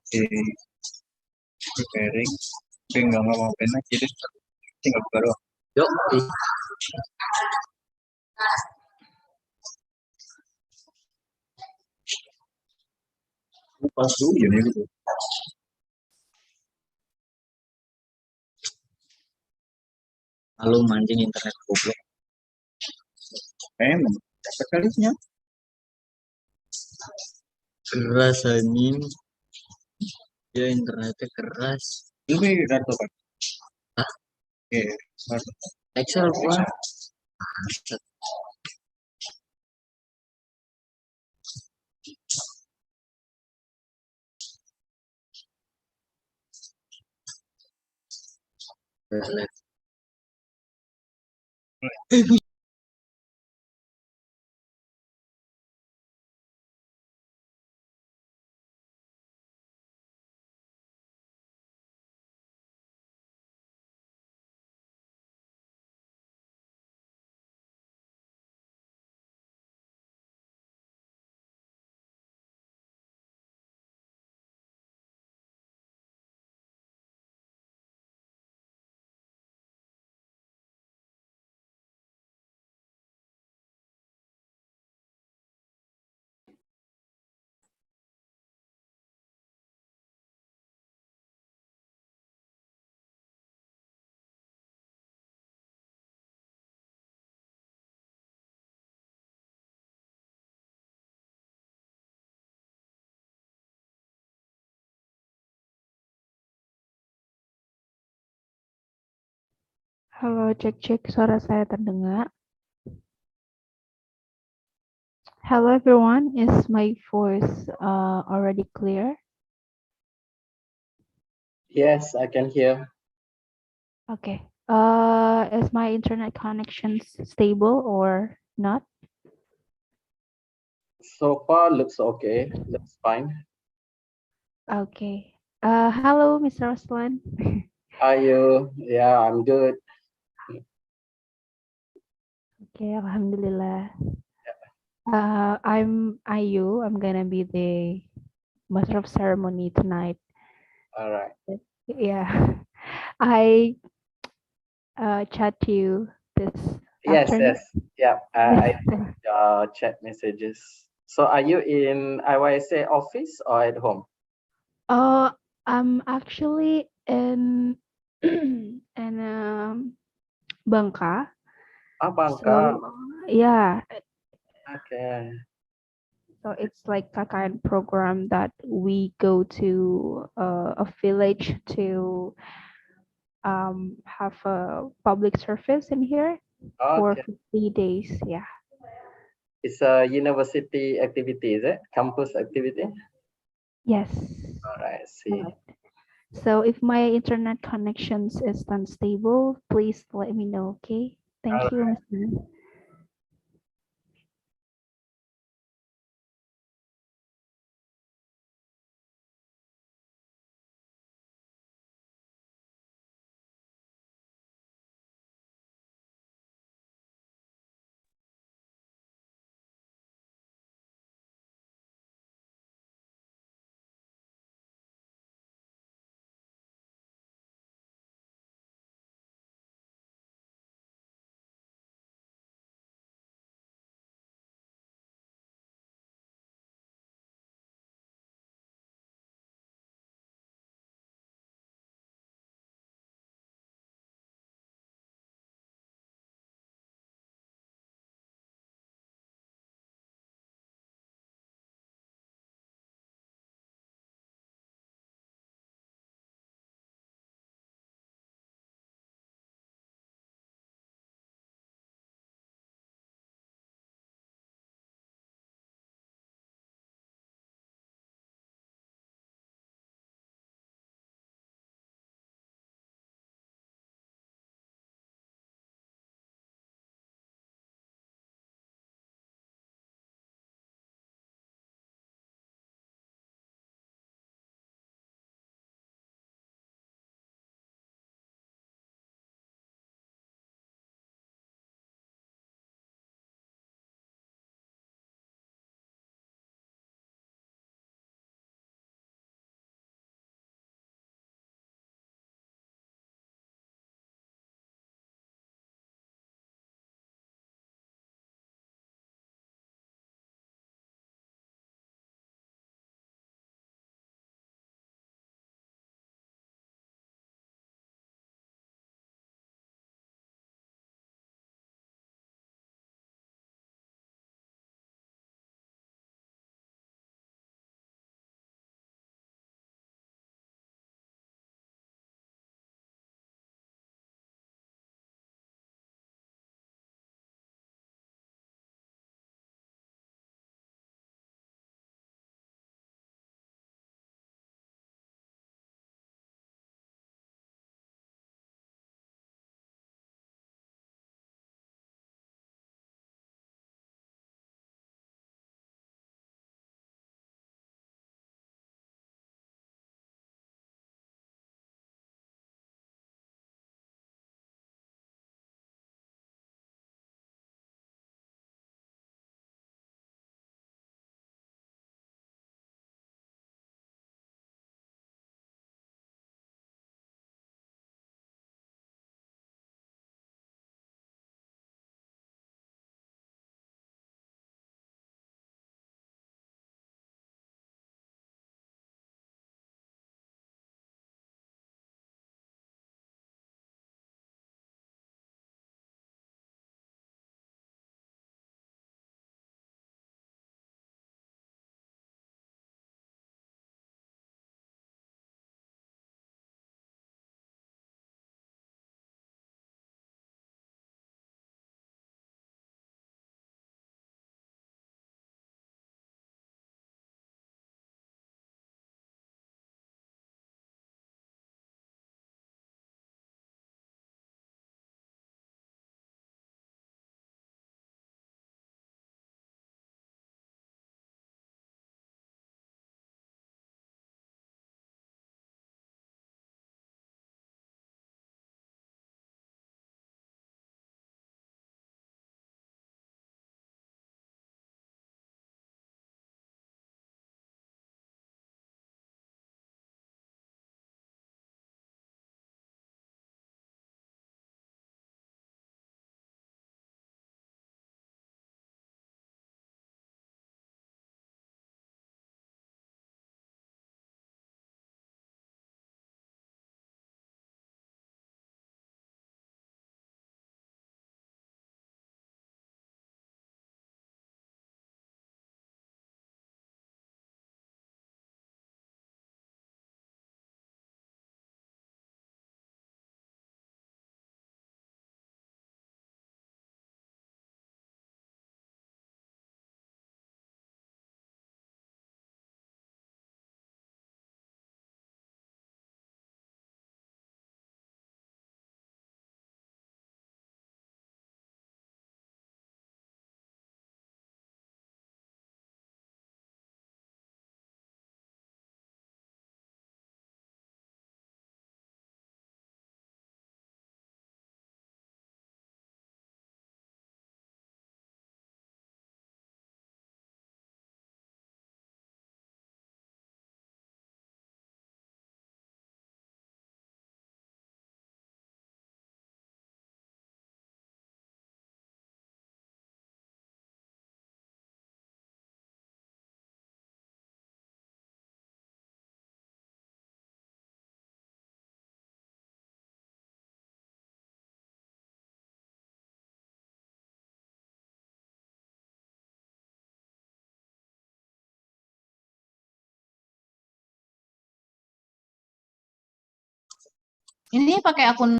Di preparing, tapi nggak mau enak, jadi tinggal buka doang. Yuk. Pas dulu ya gitu. Lalu mancing internet goblok. Emang dapat kalinya. Keras anjing. Ya internetnya keras. Ini kartu apa? Hah? Oke, Excel gua. Halo, cek suara saya terdengar. Hello everyone, is my voice already clear? Yes, I can hear. Okay. Is my internet connection stable or not? So far, looks okay. Looks fine. Okay. Hello, Mr. Ruslan. Are you? Yeah, I'm good. Okay, Alhamdulillah. I'm Ayu. I'm gonna be the master of ceremony tonight. All right. Yeah, I chat you this Yes, afternoon. yes. Yeah, I chat messages. So are you in IYSA office or at home? I'm actually in Bangka. Bangka. So yeah, Okay. so it's like a kind of program that we go to a village to have a public service in here for Okay. 50 days. Yeah. It's a university activity, is it? Campus activity? Yes. All right, see. So if my internet connections is unstable, please let me know, okay? Thank you, Mr. Ini pakai akun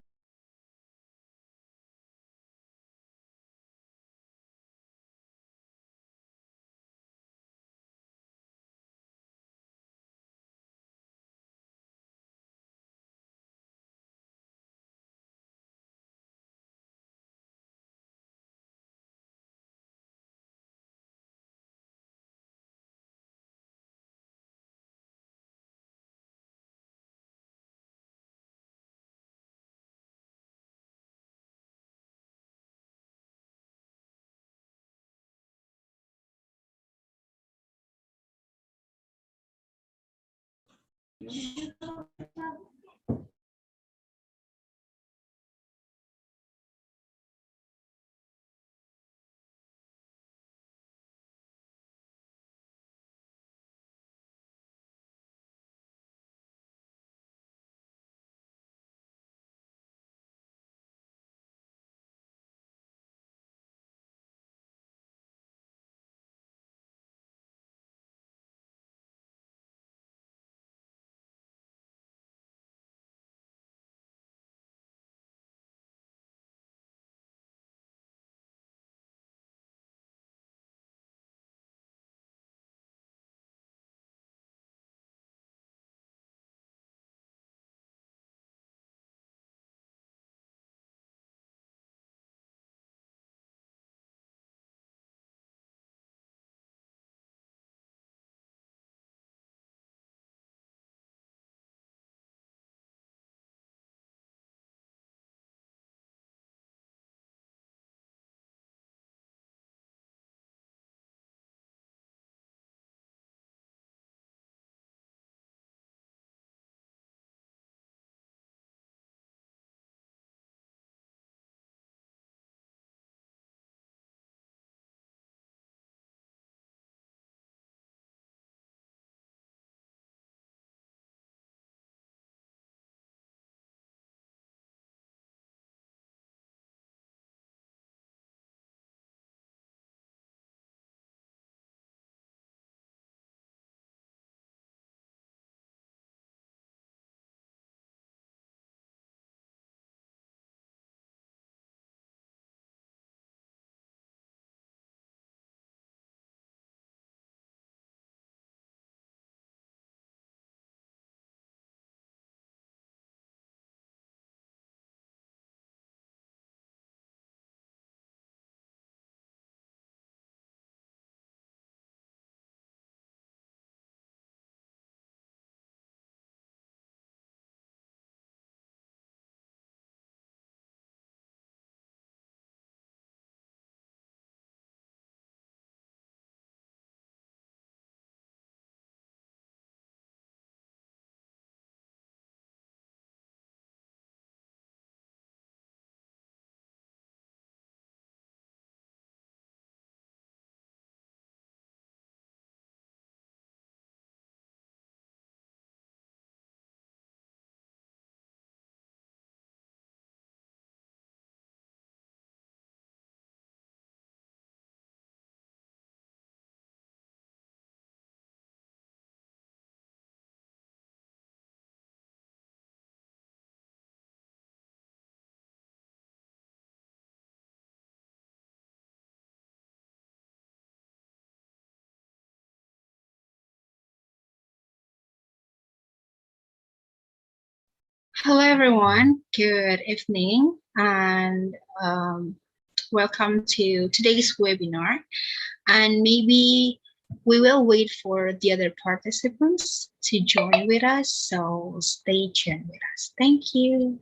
Hello everyone, good evening and welcome to today's webinar. And maybe we will wait for the other participants to join with us, so stay tuned with us. Thank you.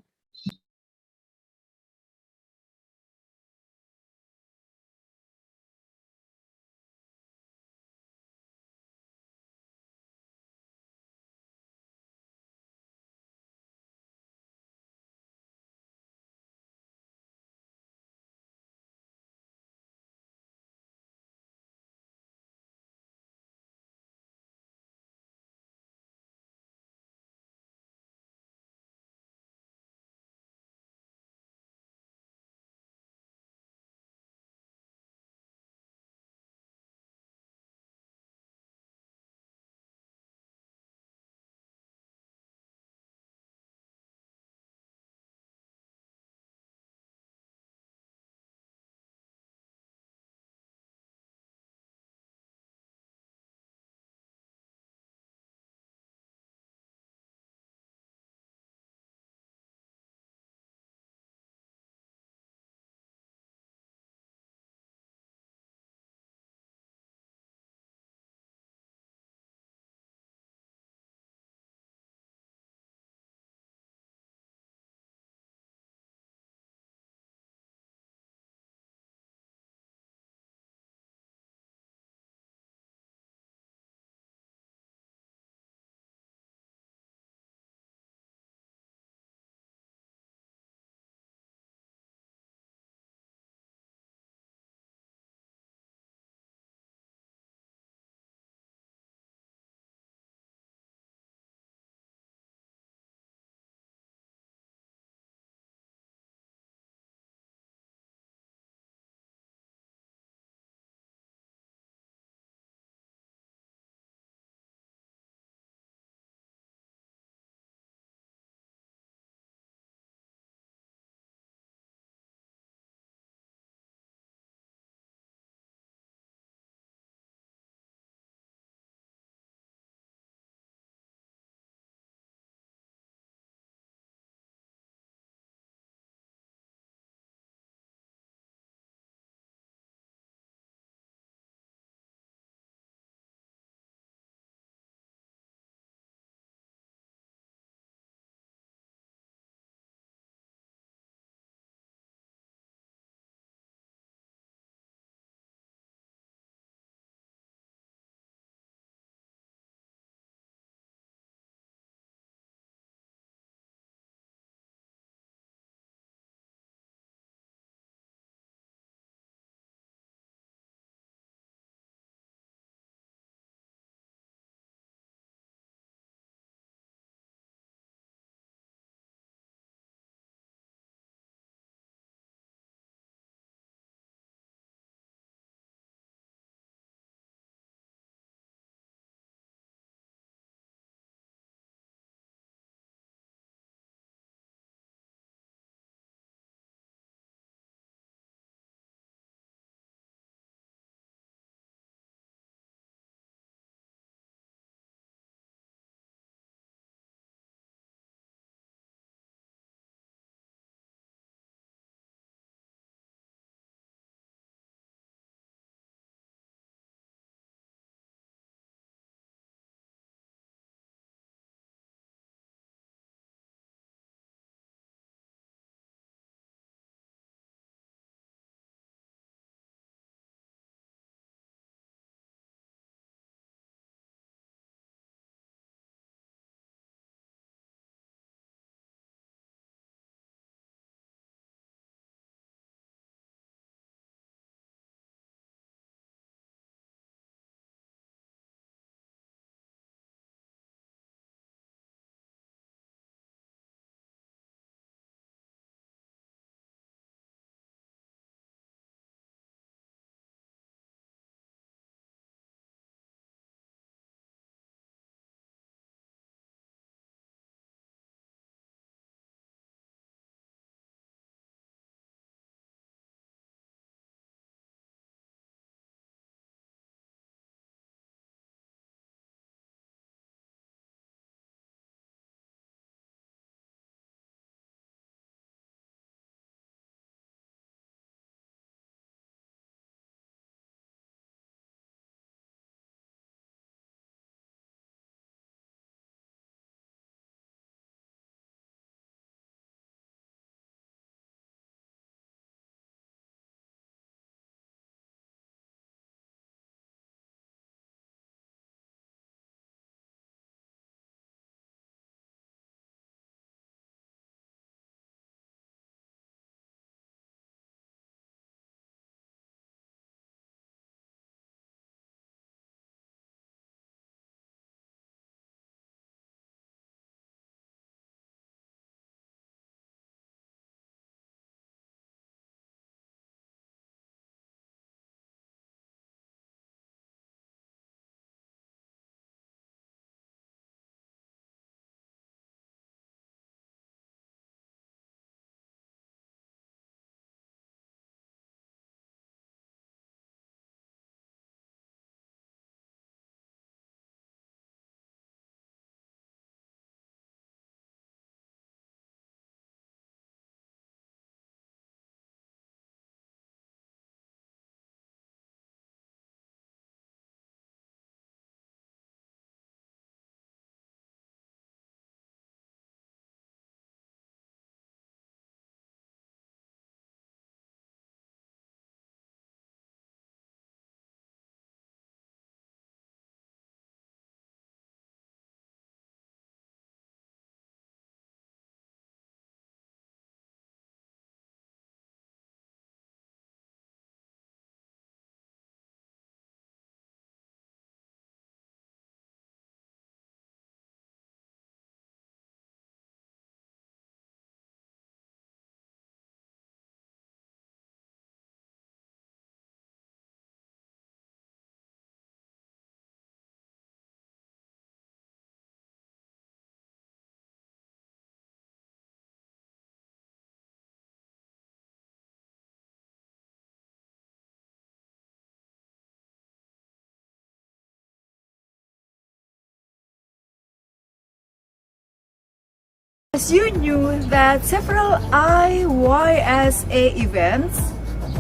As you knew that several IYSA events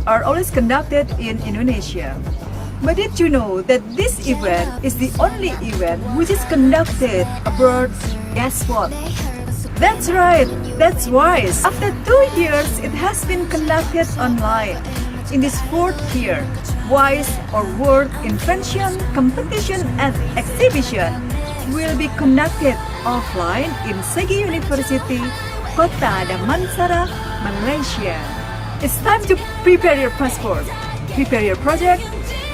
are always conducted in Indonesia. But did you know that this event is the only event which is conducted abroad? Guess what? That's right, that's WICE. After 2 years, it has been conducted online. In this fourth year, WICE or World Invention Competition and Exhibition will be conducted offline in Segi University, Kota Damansara, Malaysia. It's time to prepare your passport, prepare your project.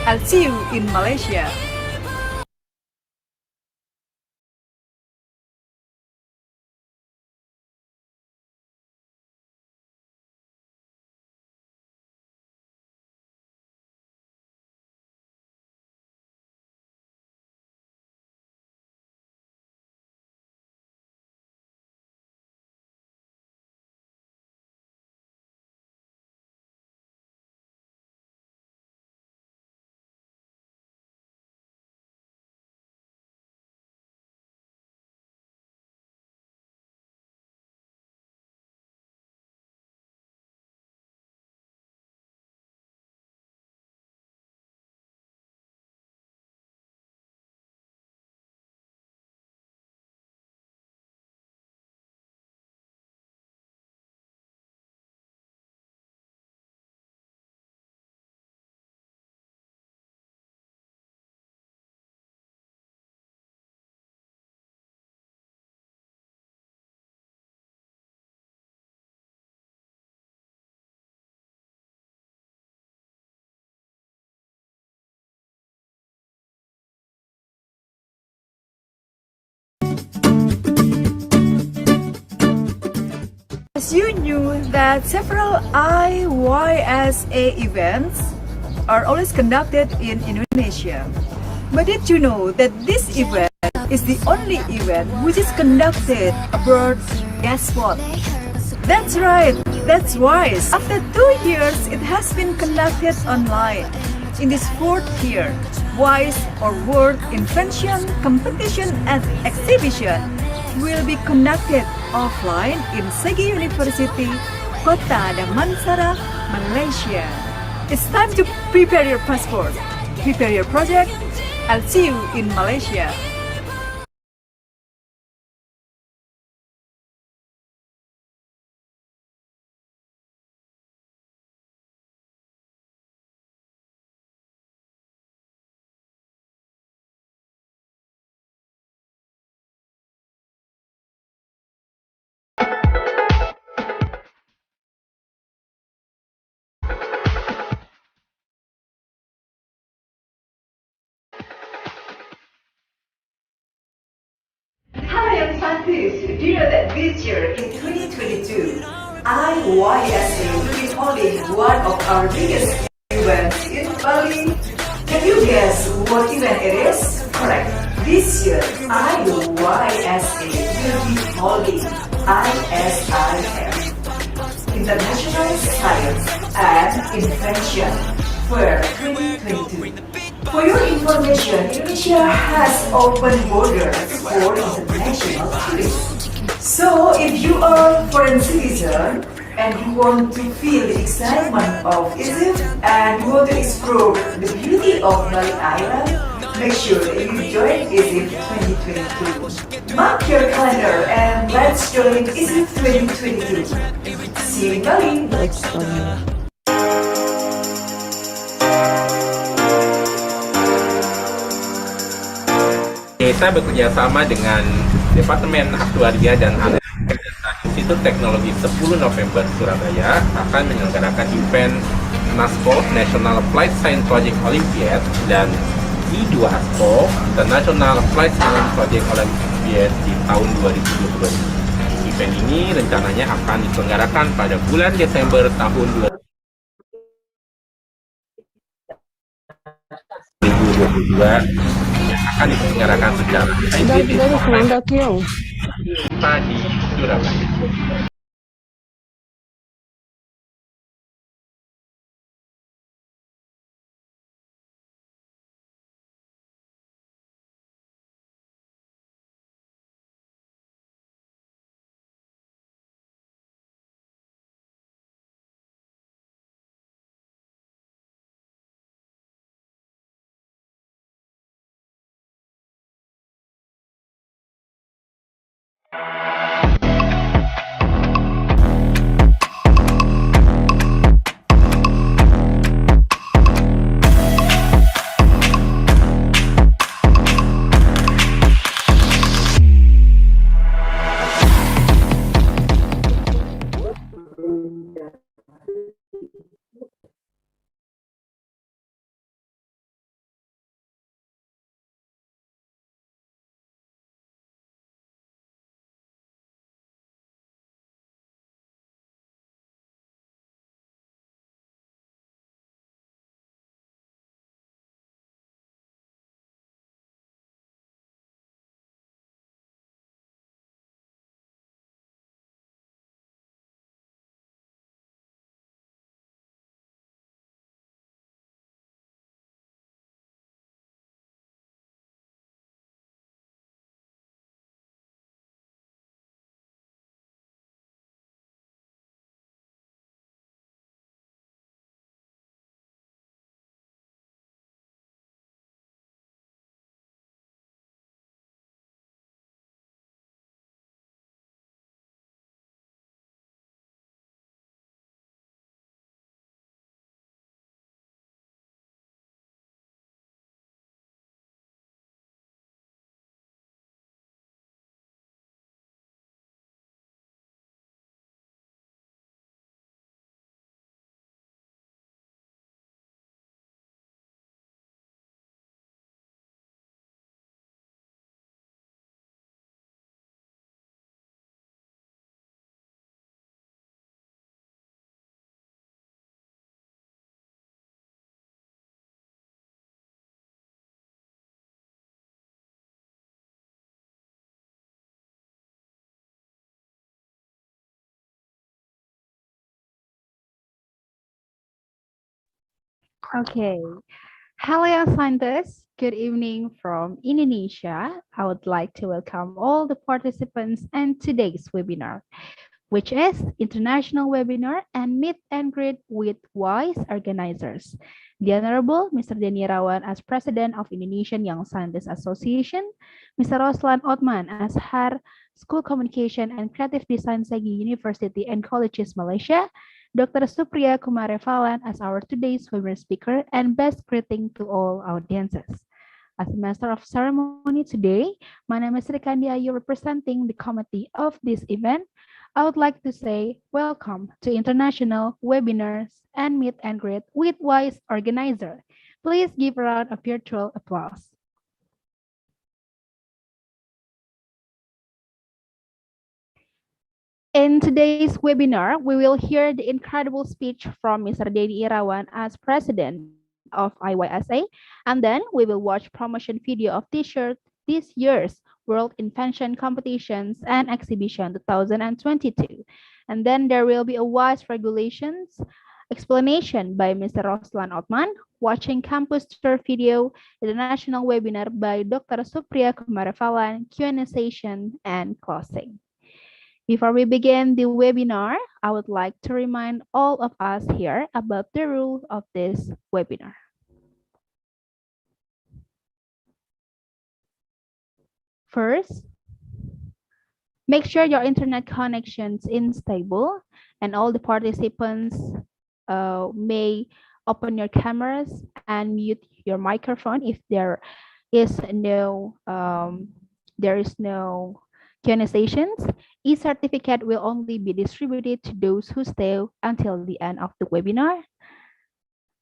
I'll see you in Malaysia. As you knew that several IYSA events are always conducted in Indonesia. But did you know that this event is the only event which is conducted abroad? Guess what? That's right, that's WICE. After 2 years, it has been conducted online. In this fourth year, WICE or World Invention Competition and Exhibition will be conducted offline in Segi University, Kota Damansara, Malaysia. It's time to prepare your passport, prepare your project. I'll see you in Malaysia. Hi, I'm Santis. Do you know that this year in 2022, IYSA will be holding one of our biggest events in Bali? Can you guess what event it is? Correct. This year, IYSA will be holding ISIM, International Science and Invention Fair 2022. For your information, Indonesia has open borders for international tourists. So, if you are a foreign citizen and you want to feel the excitement of Egypt and you want to explore the beauty of Bali Island, make sure that you join Egypt 2022. Mark your calendar and let's join Egypt 2022. See you in Bali. Kita bekerja sama dengan Departemen Aktuaria dan Analisa Institut Teknologi 10 November Surabaya akan menyelenggarakan event NASPO National Flight Science Project Olympiad dan I2 ASPO International Flight Science Project Olympiad di tahun 2022. Event ini rencananya akan diselenggarakan pada bulan Desember tahun 2022 yang akan diselenggarakan secara hybrid di Surabaya. Okay. Hello, young scientists. Good evening from Indonesia. I would like to welcome all the participants in today's webinar, which is International Webinar and Meet and Greet with WICE organizers. The Honorable Mr. Denny Rawan as President of Indonesian Young Scientists Association, Mr. Roslan Othman as Head School Communication and Creative Design Segi University and Colleges Malaysia, Dr. Supriya Kumarevalan as our today's webinar speaker, and best greeting to all audiences. As a master of ceremony today, my name is Rikandi Ayu, representing the committee of this event. I would like to say welcome to International Webinars and Meet and Greet with WISE organizer. Please give a round of virtual applause. In today's webinar, we will hear the incredible speech from Mr. Denny Irawan as President of IYSA, and then we will watch promotion video of this year's World Invention Competitions and Exhibition 2022. And then there will be a WISE regulations explanation by Mr. Roslan Othman, watching campus tour video, the national webinar by Dr. Supriya Kumarevalan, Q&A session, and closing. Before we begin the webinar, I would like to remind all of us here about the rule of this webinar. First, make sure your internet connection is stable and all the participants may open your cameras and mute your microphone if there is no Q&A sessions. E-certificate will only be distributed to those who stay until the end of the webinar.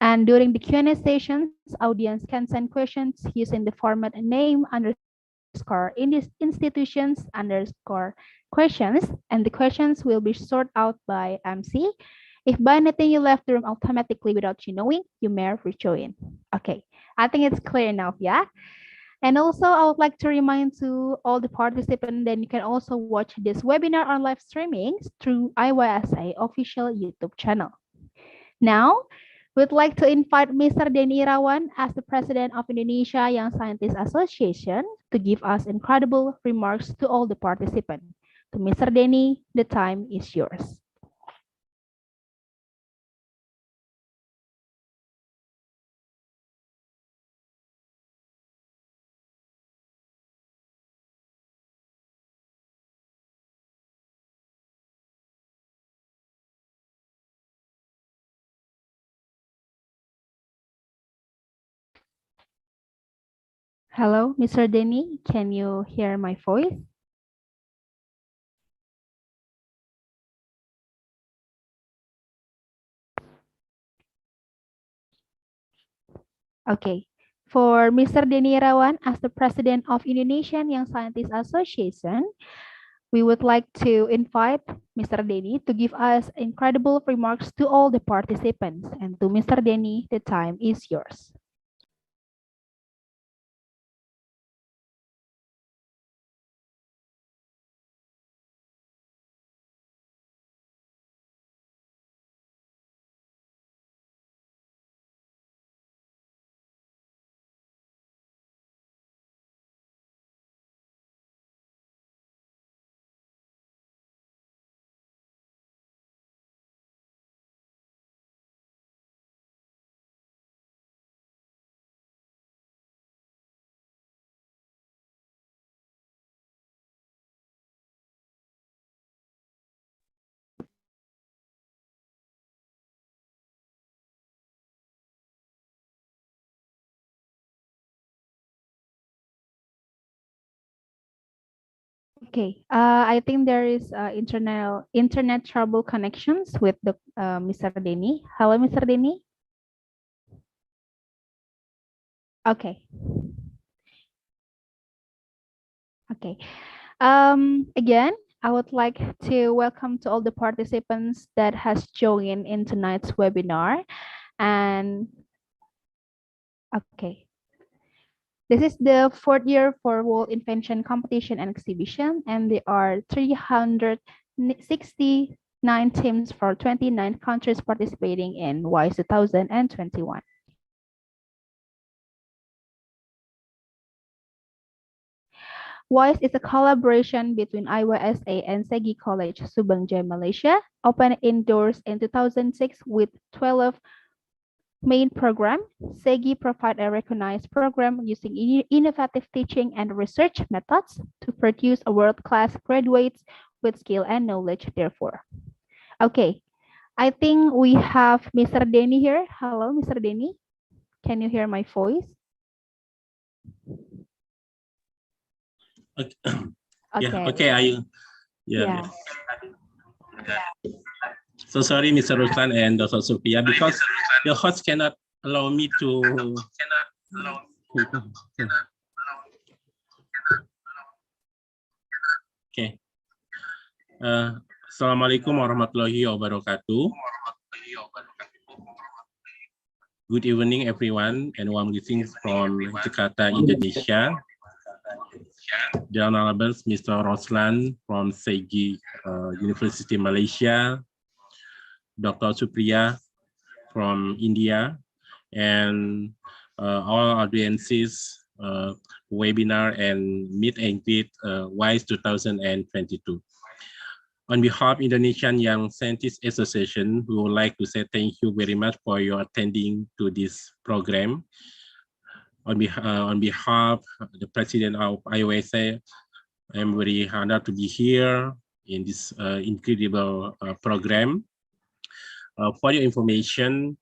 And during the Q&A sessions, audience can send questions using the format name underscore institutions underscore questions, and the questions will be sorted out by MC. If by anything you left the room automatically without you knowing, you may rejoin. Okay, I think it's clear enough, yeah? And also, I would like to remind to all the participants that you can also watch this webinar on live streaming through IYSA official YouTube channel. Now, we'd like to invite Mr. Denny Irawan as the President of Indonesia Young Scientists Association to give us incredible remarks to all the participants. To Mr. Denny, the time is yours. Hello, Mr. Denny, can you hear my voice? Okay. For Mr. Denny Irawan, as the President of Indonesian Young Scientists Association, we would like to invite Mr. Denny to give us incredible remarks to all the participants. And to Mr. Denny, the time is yours. Okay, I think there is internet trouble connections with the Mr. Denny. Hello, Mr. Denny. Okay. Okay. Again, I would like to welcome to all the participants that has joined in tonight's webinar. And okay. This is the fourth year for World Invention Competition and Exhibition, and there are 369 teams for 29 countries participating in WICE 2021. WICE is a collaboration between IYSA and Segi College, Subang Jaya, Malaysia, opened indoors in 2006 with 12 main program. Segi provide a recognized program using innovative teaching and research methods to produce a world-class graduates with skill and knowledge, therefore. Okay, I think we have Mr. Denny here. Hello, Mr. Denny. Can you hear my voice? Okay. Okay. Yeah, okay, yeah. So sorry, Mr. Ruslan and Dr. Sophia, because the host cannot allow me to. Okay. Assalamualaikum warahmatullahi wabarakatuh. Good evening, everyone, and warm greetings from Jakarta, Indonesia. The Honorable Mr. Roslan from Segi University, Malaysia, Dr. Supriya from India, and all audiences, webinar and meet and greet WICE 2022. On behalf of Indonesian Young Scientists Association, we would like to say thank you very much for your attending to this program. On behalf of the President of IOSA, I'm very honored to be here in this incredible program. For your information,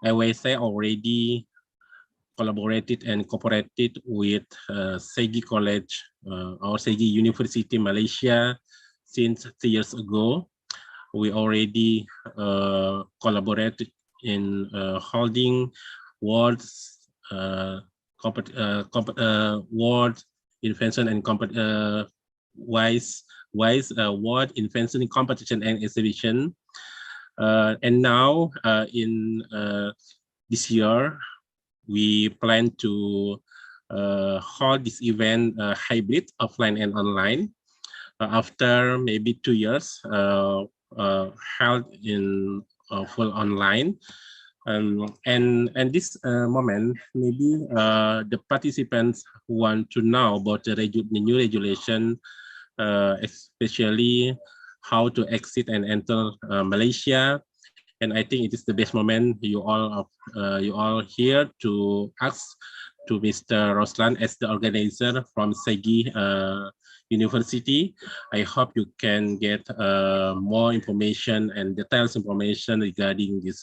IOSA already collaborated and cooperated with Segi College or Segi University, Malaysia, since 3 years ago. We already collaborated in holding World Invention and WICE World Invention Competition and Exhibition. And now in this year, we plan to hold this event hybrid, offline and online. After maybe 2 years held in full online, and this moment, maybe the participants want to know about the new regulation, especially how to exit and enter Malaysia. And I think it is the best moment you all here to ask to Mr. Roslan as the organizer from Segi University. I hope you can get more information and details information regarding this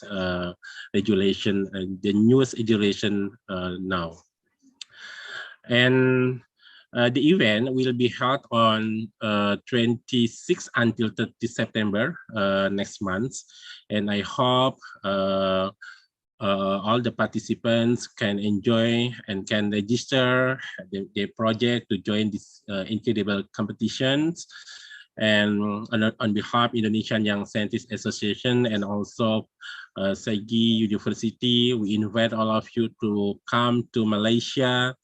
regulation and the newest regulation now. And the event will be held on 26 until 30 September next month. And I hope all the participants can enjoy and can register their project to join this incredible competitions. And on behalf of Indonesian Young Scientists Association and also Segi University, we invite all of you to come to Malaysia,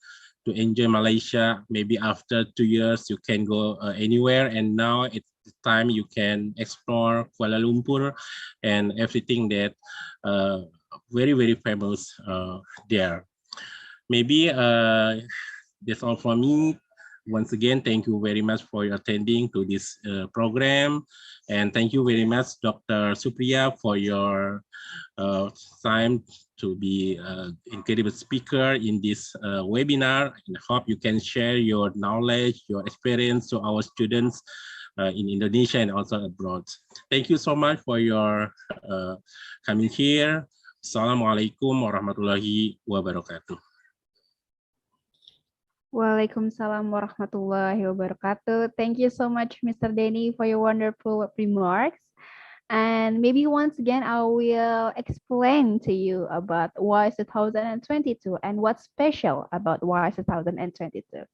to enjoy Malaysia. Maybe after 2 years, you can go anywhere. And now it's the time you can explore Kuala Lumpur and everything that very, very famous there. Maybe that's all for me. Once again, thank you very much for attending to this program. And thank you very much, Dr. Supriya, for your time to be an incredible speaker in this webinar. And I hope you can share your knowledge, your experience to our students in Indonesia and also abroad. Thank you so much for your coming here. Assalamualaikum warahmatullahi wabarakatuh. Waalaikumsalam warahmatullahi wabarakatuh. Thank you so much, Mr. Denny, for your wonderful remarks. And maybe once again, I will explain to you about WICE 2022 and what's special about WICE 2022.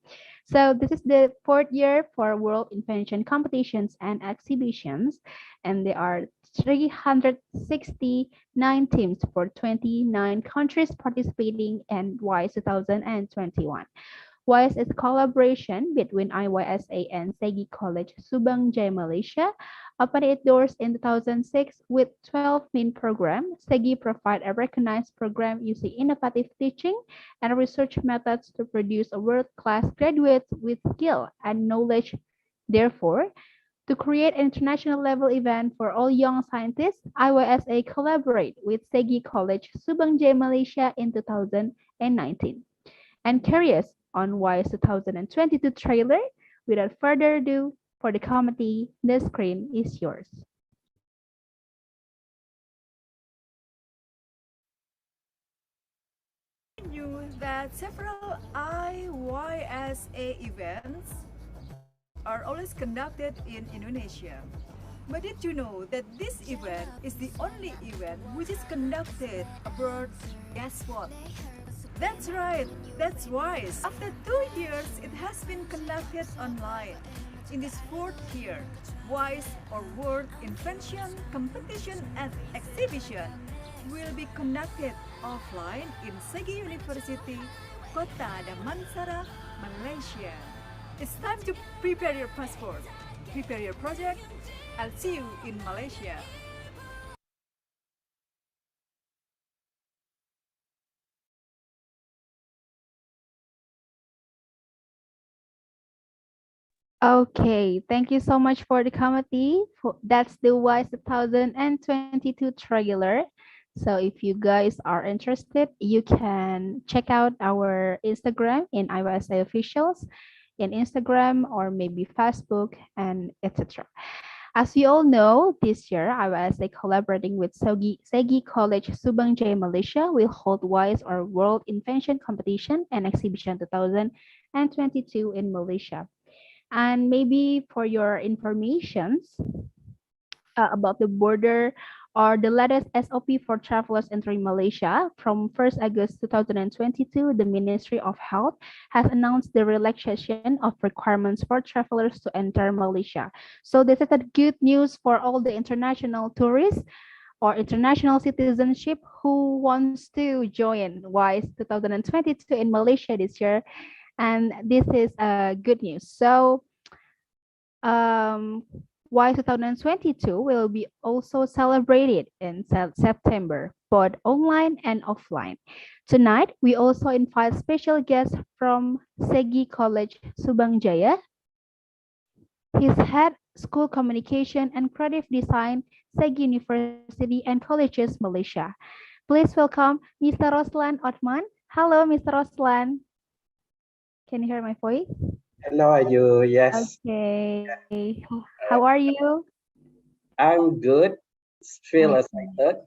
So this is the 4th year for World Invention Competitions and Exhibitions, and there are 369 teams for 29 countries participating in WICE 2021. WICE is a collaboration between IYSA and Segi College Subang Jaya, Malaysia. Opened its doors in 2006 with 12 main programs. Segi provides a recognized program using innovative teaching and research methods to produce a world-class graduates with skill and knowledge. Therefore, to create an international level event for all young scientists, IYSA collaborate with Segi College Subang Jaya, Malaysia in 2019. And curious on WICE 2022 trailer, without further ado, for the committee, the screen is yours. Knew that several IYSA events are always conducted in Indonesia. But did you know that this event is the only event which is conducted abroad? Guess what? That's right, that's WICE. After 2 years, it has been conducted online. In this 4th year, WICE or World Invention Competition and Exhibition will be conducted offline in Segi University, Kota Damansara, Malaysia. It's time to prepare your passport, prepare your project. I'll see you in Malaysia. Okay, thank you so much for the committee. That's the WICE 2022 trailer. So if you guys are interested, you can check out our Instagram in IYSA officials, in Instagram or maybe Facebook and etc. As you all know, this year IYSA collaborating with Segi College Subang Jaya, Malaysia will hold WICE or World Invention Competition and Exhibition 2022 in Malaysia. And maybe for your informations about the border or the latest SOP for travelers entering Malaysia, from 1st August 2022, the Ministry of Health has announced the relaxation of requirements for travelers to enter Malaysia. So this is a good news for all the international tourists or international citizenship who wants to join WICE 2022 in Malaysia this year. And this is good news. So WICE 2022 will be also celebrated in September, both online and offline. Tonight, we also invite special guests from Segi College Subang Jaya. His head School Communication and Creative Design, Segi University and Colleges, Malaysia. Please welcome Mr. Roslan Othman. Hello, Mr. Roslan. Can you hear my voice? Hello, are you? Yes. Okay. How are you? I'm good. Feel excited.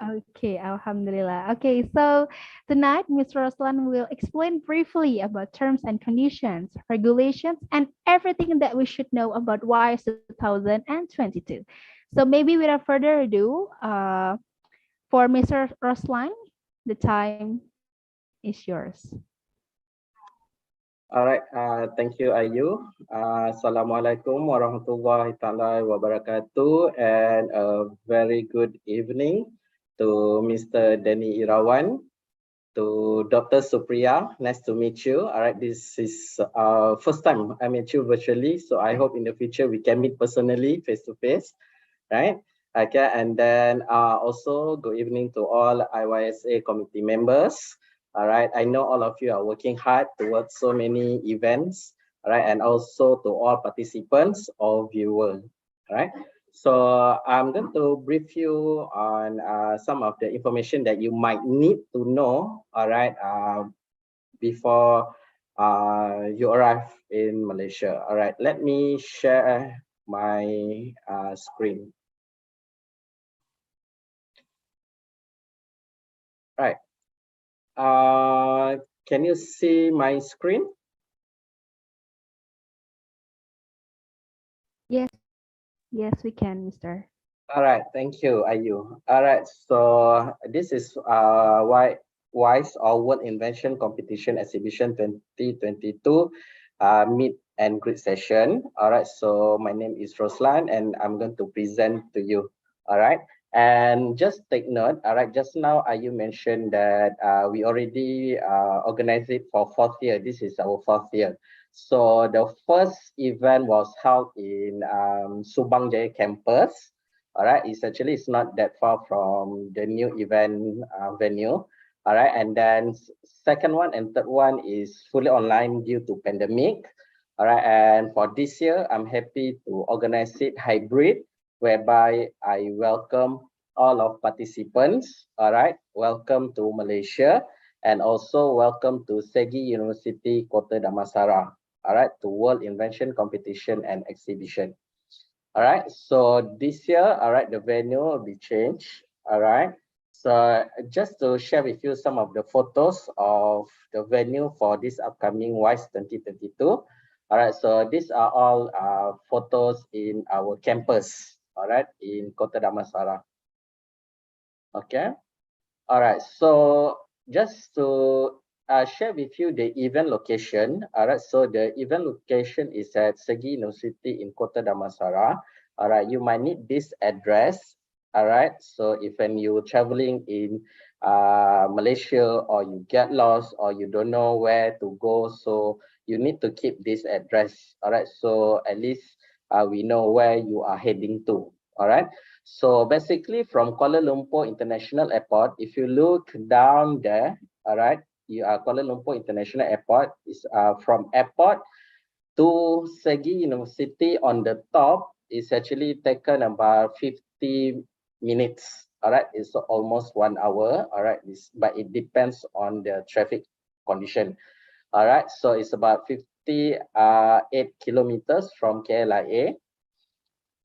Okay, Alhamdulillah. Okay, so tonight Mr. Roslan will explain briefly about terms and conditions, regulations, and everything that we should know about WICE 2022. So maybe without further ado, for Mr. Roslan, the time is yours. All right, thank you, Ayu. Assalamualaikum warahmatullahi taala wabarakatuh, and a very good evening to Mr. Denny Irawan, to Dr. Supriya. Nice to meet you. All right, this is first time I met you virtually, so I hope in the future we can meet personally, face to face, right? Okay, and then also good evening to all IYSA committee members. All right, I know all of you are working hard towards so many events, all right, and also to all participants or viewers, all right. So I'm going to brief you on some of the information that you might need to know, all right, before you arrive in Malaysia. All right, let me share my screen. Right. Can you see my screen? Yes, yes, we can, Mr. All right, thank you, Ayu. All right, so this is WICE or World Invention Competition Exhibition 2022 meet and greet session. All right, so my name is Roslan and I'm going to present to you. All right, and just take note. All right, just now Ayu mentioned that we already organized it for 4th year. This is our 4th year. So the first event was held in Subang Jaya campus. All right, it's not that far from the new event venue. All right, and then second one and third one is fully online due to pandemic. All right, and for this year, I'm happy to organize it hybrid, whereby I welcome all of participants. All right, welcome to Malaysia, and also welcome to Segi University Kota Damansara. All right, to World Invention Competition and Exhibition. All right, so this year, all right, the venue will be changed. All right, so just to share with you some of the photos of the venue for this upcoming WICE 2022. All right, so these are all photos in our campus, all right, in Kota Damansara. Okay. All right, so just to share with you the event location. All right, so the event location is at Segi University in Kota Damansara. All right, you might need this address. All right, so if when you're traveling in Malaysia or you get lost or you don't know where to go, so you need to keep this address. All right, so at least we know where you are heading to. All right. So basically from Kuala Lumpur International Airport, if you look down there, all right, you are Kuala Lumpur International Airport is from airport to Segi University on the top is actually taken about 50 minutes. All right, it's almost 1 hour. All right, but it depends on the traffic condition. All right, so it's about 58 kilometers from KLIA.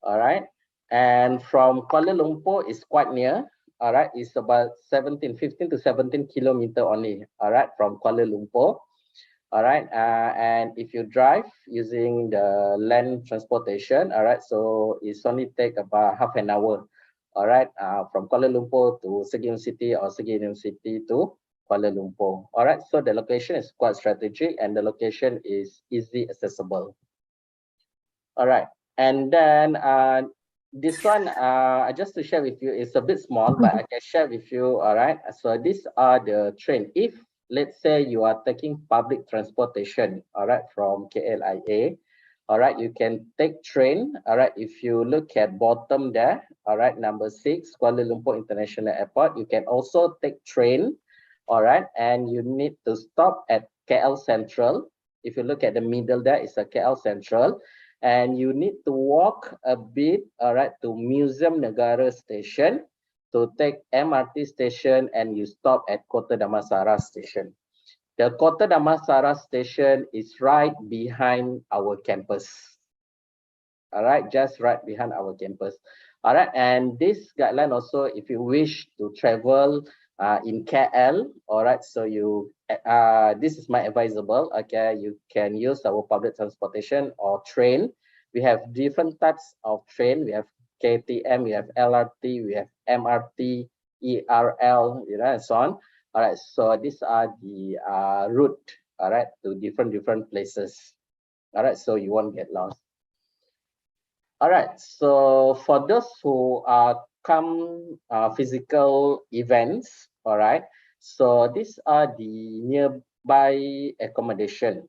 All right. And from Kuala Lumpur is quite near. All right. It's about 15 to 17 kilometer only. All right. From Kuala Lumpur. All right. And if you drive using the land transportation, all right. So it's only take about half an hour. All right. From Kuala Lumpur to Segi University or Segi University to Kuala Lumpur. All right. So the location is quite strategic and the location is easy accessible. All right. And then this one, just to share with you, it's a bit small, but I can share with you. All right. So these are the train. If let's say you are taking public transportation, all right, from KLIA, all right, you can take train. All right. If you look at bottom there, all right, number 6, Kuala Lumpur International Airport, you can also take train. All right. And you need to stop at KL Central. If you look at the middle there, it's a KL Central. And you need to walk a bit, all right, to Museum Negara Station to take MRT station, and you stop at Kota Damansara Station. The Kota Damansara Station is right behind our campus. All right, just right behind our campus. All right, and this guideline also, if you wish to travel in KL, all right, so you this is my advisable. Okay, you can use our public transportation or train. We have different types of train. We have KTM, we have LRT, we have MRT, ERL, you know, and so on. All right, so these are the route, all right, to different places. All right, so you won't get lost. All right, so for those who come physical events, all right, so these are the nearby accommodation.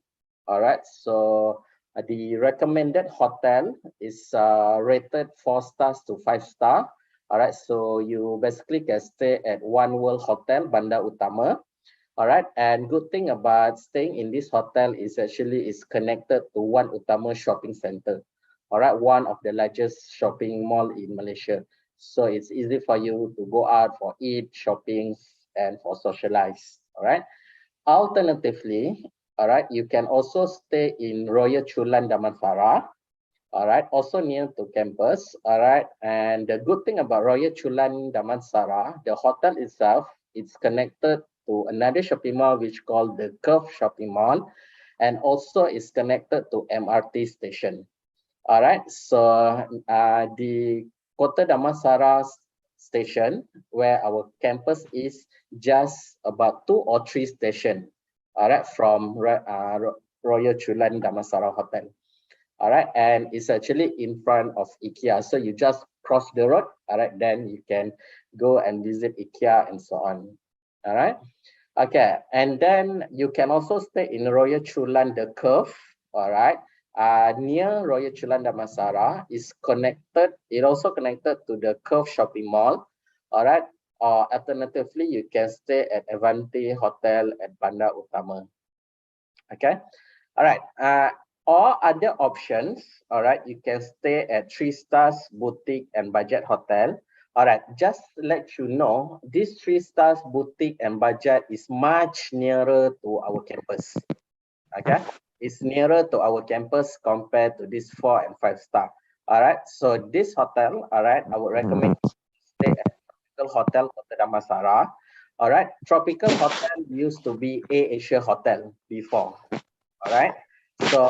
All right, so the recommended hotel is rated 4 stars to 5 star. All right, so you basically can stay at One World Hotel, Bandar Utama. All right, and good thing about staying in this hotel is actually is connected to One Utama shopping center. All right, one of the largest shopping mall in Malaysia. So it's easy for you to go out for eat, shopping, and for socialize. All right. Alternatively, all right, you can also stay in Royal Chulan Damansara. All right, also near to campus. All right, and the good thing about Royal Chulan Damansara, the hotel itself, it's connected to another shopping mall which called the Curve Shopping Mall, and also is connected to MRT station. All right, so the Kota Damansara station, where our campus is, just about 2 or 3 stations, all right, from Royal Chulan Damansara Hotel. All right, and it's actually in front of IKEA. So you just cross the road, all right, then you can go and visit IKEA and so on. All right, okay, and then you can also stay in Royal Chulan the Curve, all right. Near Royal Chulan Damansara is connected, it also connected to the Curve Shopping Mall, all right. Or alternatively, you can stay at Avanti Hotel at Bandar Utama. Okay, all right. Or other options, all right, you can stay at 3 stars boutique and budget hotel. All right, just to let you know, this 3 stars boutique and budget is much nearer to our campus. Okay, it's nearer to our campus compared to this 4 and 5 star. All right, so this hotel, all right, I would recommend you stay at Tropical Hotel Kota Damansara. All right, Tropical Hotel used to be Asia Hotel before. All right, so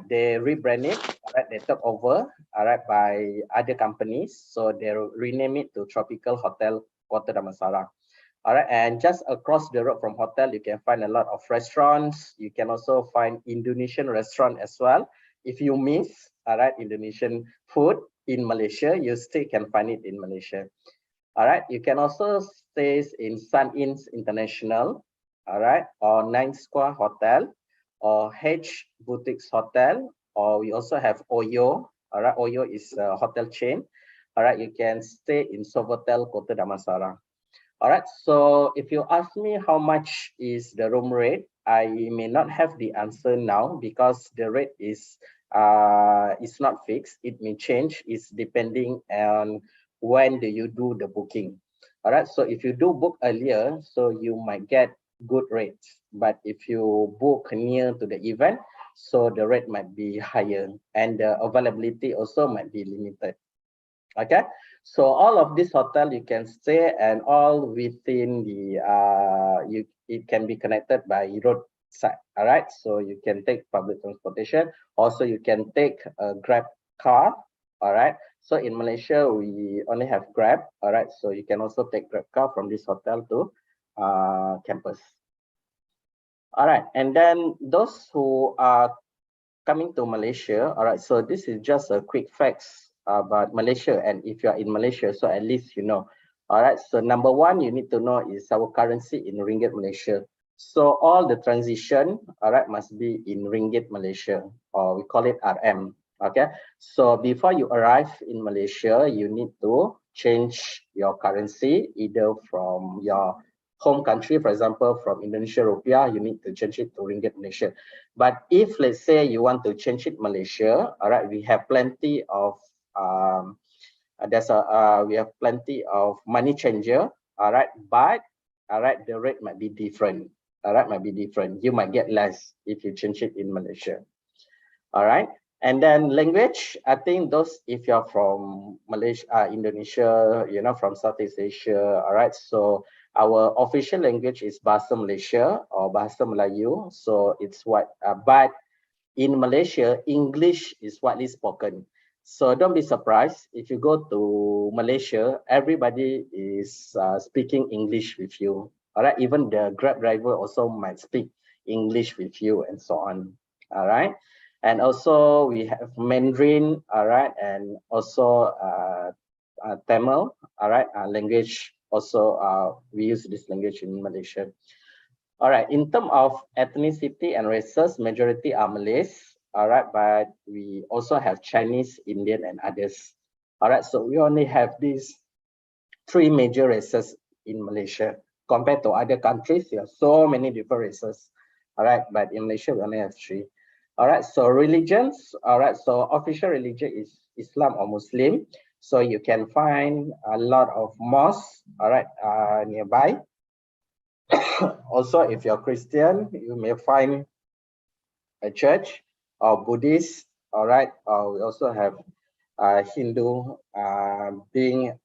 they rebranded, all right, they took over, all right, by other companies, so they rename it to Tropical Hotel Kota Damansara. All right, and just across the road from hotel, you can find a lot of restaurants. You can also find Indonesian restaurant as well. If you miss, all right, Indonesian food in Malaysia, you still can find it in Malaysia. All right, you can also stay in Sun Inns International, all right, or Nine Square Hotel, or H Boutiques Hotel, or we also have Oyo. All right, Oyo is a hotel chain. All right, you can stay in Sovotel Kota Damansara. All right, so if you ask me how much is the room rate, I may not have the answer now because the rate is not fixed. It may change. It's depending on when do you do the booking. All right, so if you do book earlier, so you might get good rates. But if you book near to the event, so the rate might be higher and the availability also might be limited. Okay, so all of this hotel you can stay and all within the it can be connected by roadside. All right, so you can take public transportation. Also, you can take a Grab car. All right, so in Malaysia we only have Grab. All right, so you can also take Grab car from this hotel to campus. All right, and then those who are coming to Malaysia, all right, so this is just a quick facts about Malaysia, and if you are in Malaysia, so at least you know. All right, so number one you need to know is our currency in Ringgit Malaysia. So all the transition, all right, must be in Ringgit Malaysia, or we call it RM. Okay, so before you arrive in Malaysia, you need to change your currency either from your home country, for example, from Indonesia Rupiah, you need to change it to Ringgit Malaysia. But if let's say you want to change it Malaysia, all right, we have plenty of we have plenty of money changer, all right, but all right, the rate might be different. All right, might be different. You might get less if you change it in Malaysia. All right, And then language, I think those, if you're from Malaysia, Indonesia, you know, from Southeast Asia, all right. So our official language is Bahasa Malaysia or Bahasa Melayu. So it's what, but in Malaysia, English is widely spoken. So don't be surprised if you go to Malaysia, everybody is speaking English with you. All right, even the Grab driver also might speak English with you and so on. All right. And also we have Mandarin, all right, and also Tamil, all right, language. Also, we use this language in Malaysia. All right, in terms of ethnicity and races, majority are Malays, all right, but we also have Chinese, Indian, and others. All right, so we only have these 3 major races in Malaysia. Compared to other countries, there are so many different races. All right, but in Malaysia, we only have 3. All right, so religions, all right, so official religion is Islam or Muslim. So you can find a lot of mosques, all right, nearby. Also, if you're Christian, you may find a church or Buddhist, all right. We also have Hindu being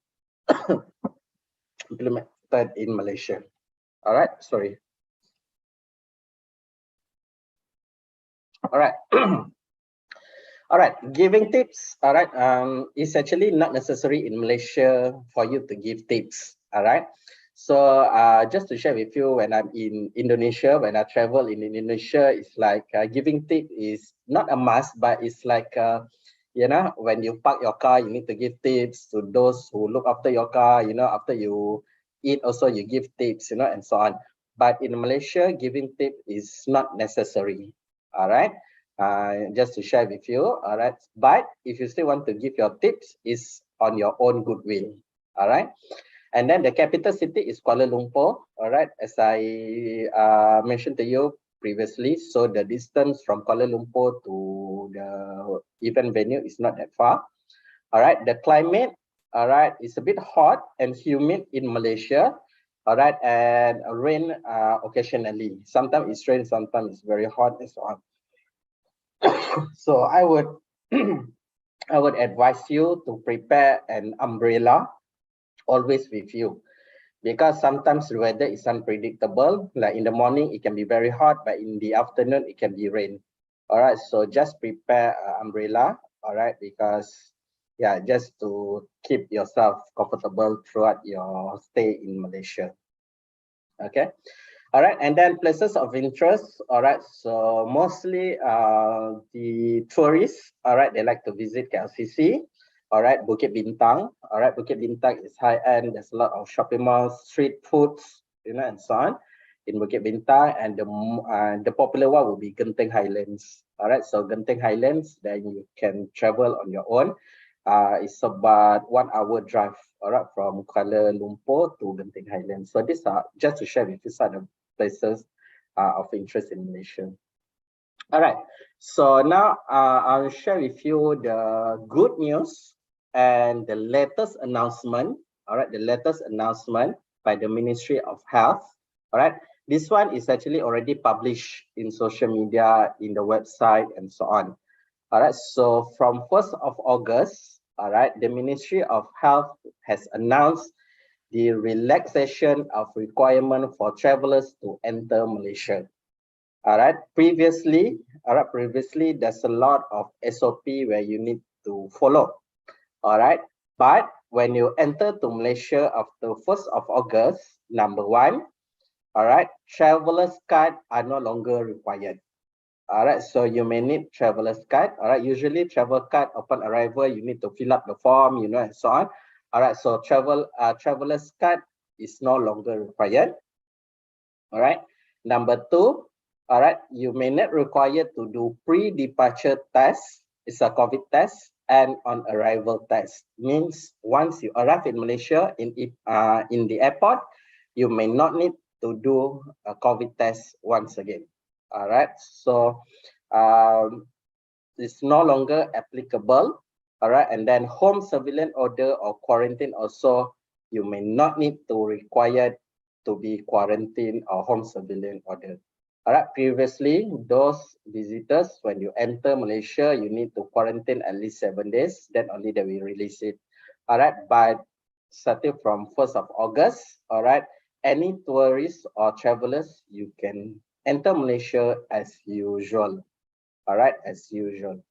implemented in Malaysia. All right, sorry. All right. All right, giving tips, all right, it's actually not necessary in Malaysia for you to give tips, all right. So just to share with you, when I'm in Indonesia, when I travel in Indonesia, it's like giving tip is not a must, but it's like, you know, when you park your car, you need to give tips to those who look after your car, you know, after you eat also you give tips, you know, and so on. But in Malaysia, giving tip is not necessary, all right. Just to share with you, all right. But if you still want to give your tips, is on your own goodwill, all right. And then the capital city is Kuala Lumpur, all right. As I mentioned to you previously, so the distance from Kuala Lumpur to the event venue is not that far, all right. The climate, all right, is a bit hot and humid in Malaysia, all right, and rain occasionally. Sometimes it's rain, sometimes it's very hot and so on. So I would I would advise you to prepare an umbrella always with you, because sometimes the weather is unpredictable. Like in the morning it can be very hot, but in the afternoon it can be rain. All right, so just prepare an umbrella, all right, because yeah, just to keep yourself comfortable throughout your stay in Malaysia. Okay. All right, and then places of interest. All right, so mostly the tourists, all right, they like to visit KLCC. All right, Bukit Bintang. All right, Bukit Bintang is high end. There's a lot of shopping malls, street foods, you know, and so on in Bukit Bintang. And the popular one will be Genting Highlands. All right, so Genting Highlands, then you can travel on your own. It's about 1 hour drive, all right, from Kuala Lumpur to Genting Highlands. So these are just to share with you some of the places of interest in Malaysia. All right, so now I'll share with you the good news and the latest announcement. All right, the latest announcement by the Ministry of Health. All right, this one is actually already published in social media, in the website, and so on. All right, so from 1st of August, all right, the Ministry of Health has announced the relaxation of requirement for travelers to enter Malaysia. All right, previously, there's a lot of SOP where you need to follow. All right, but when you enter to Malaysia after 1st of August, number 1, all right, travelers card are no longer required. All right, so you may need traveler's card. All right, usually travel card upon arrival, you need to fill up the form, you know, and so on. All right, so traveler's card is no longer required. All right, number 2, all right, you may not require to do pre-departure test. It's a COVID test and on arrival test. Means once you arrive in Malaysia in the airport, you may not need to do a COVID test once again. All right, so it's no longer applicable. All right, and then home surveillance order or quarantine also, you may not need to require to be quarantined or home surveillance order. All right, previously, those visitors, when you enter Malaysia, you need to quarantine at least 7 days, then only they will release it. All right, but starting from 1st of August, all right, any tourists or travelers, you can enter Malaysia as usual. All right, as usual.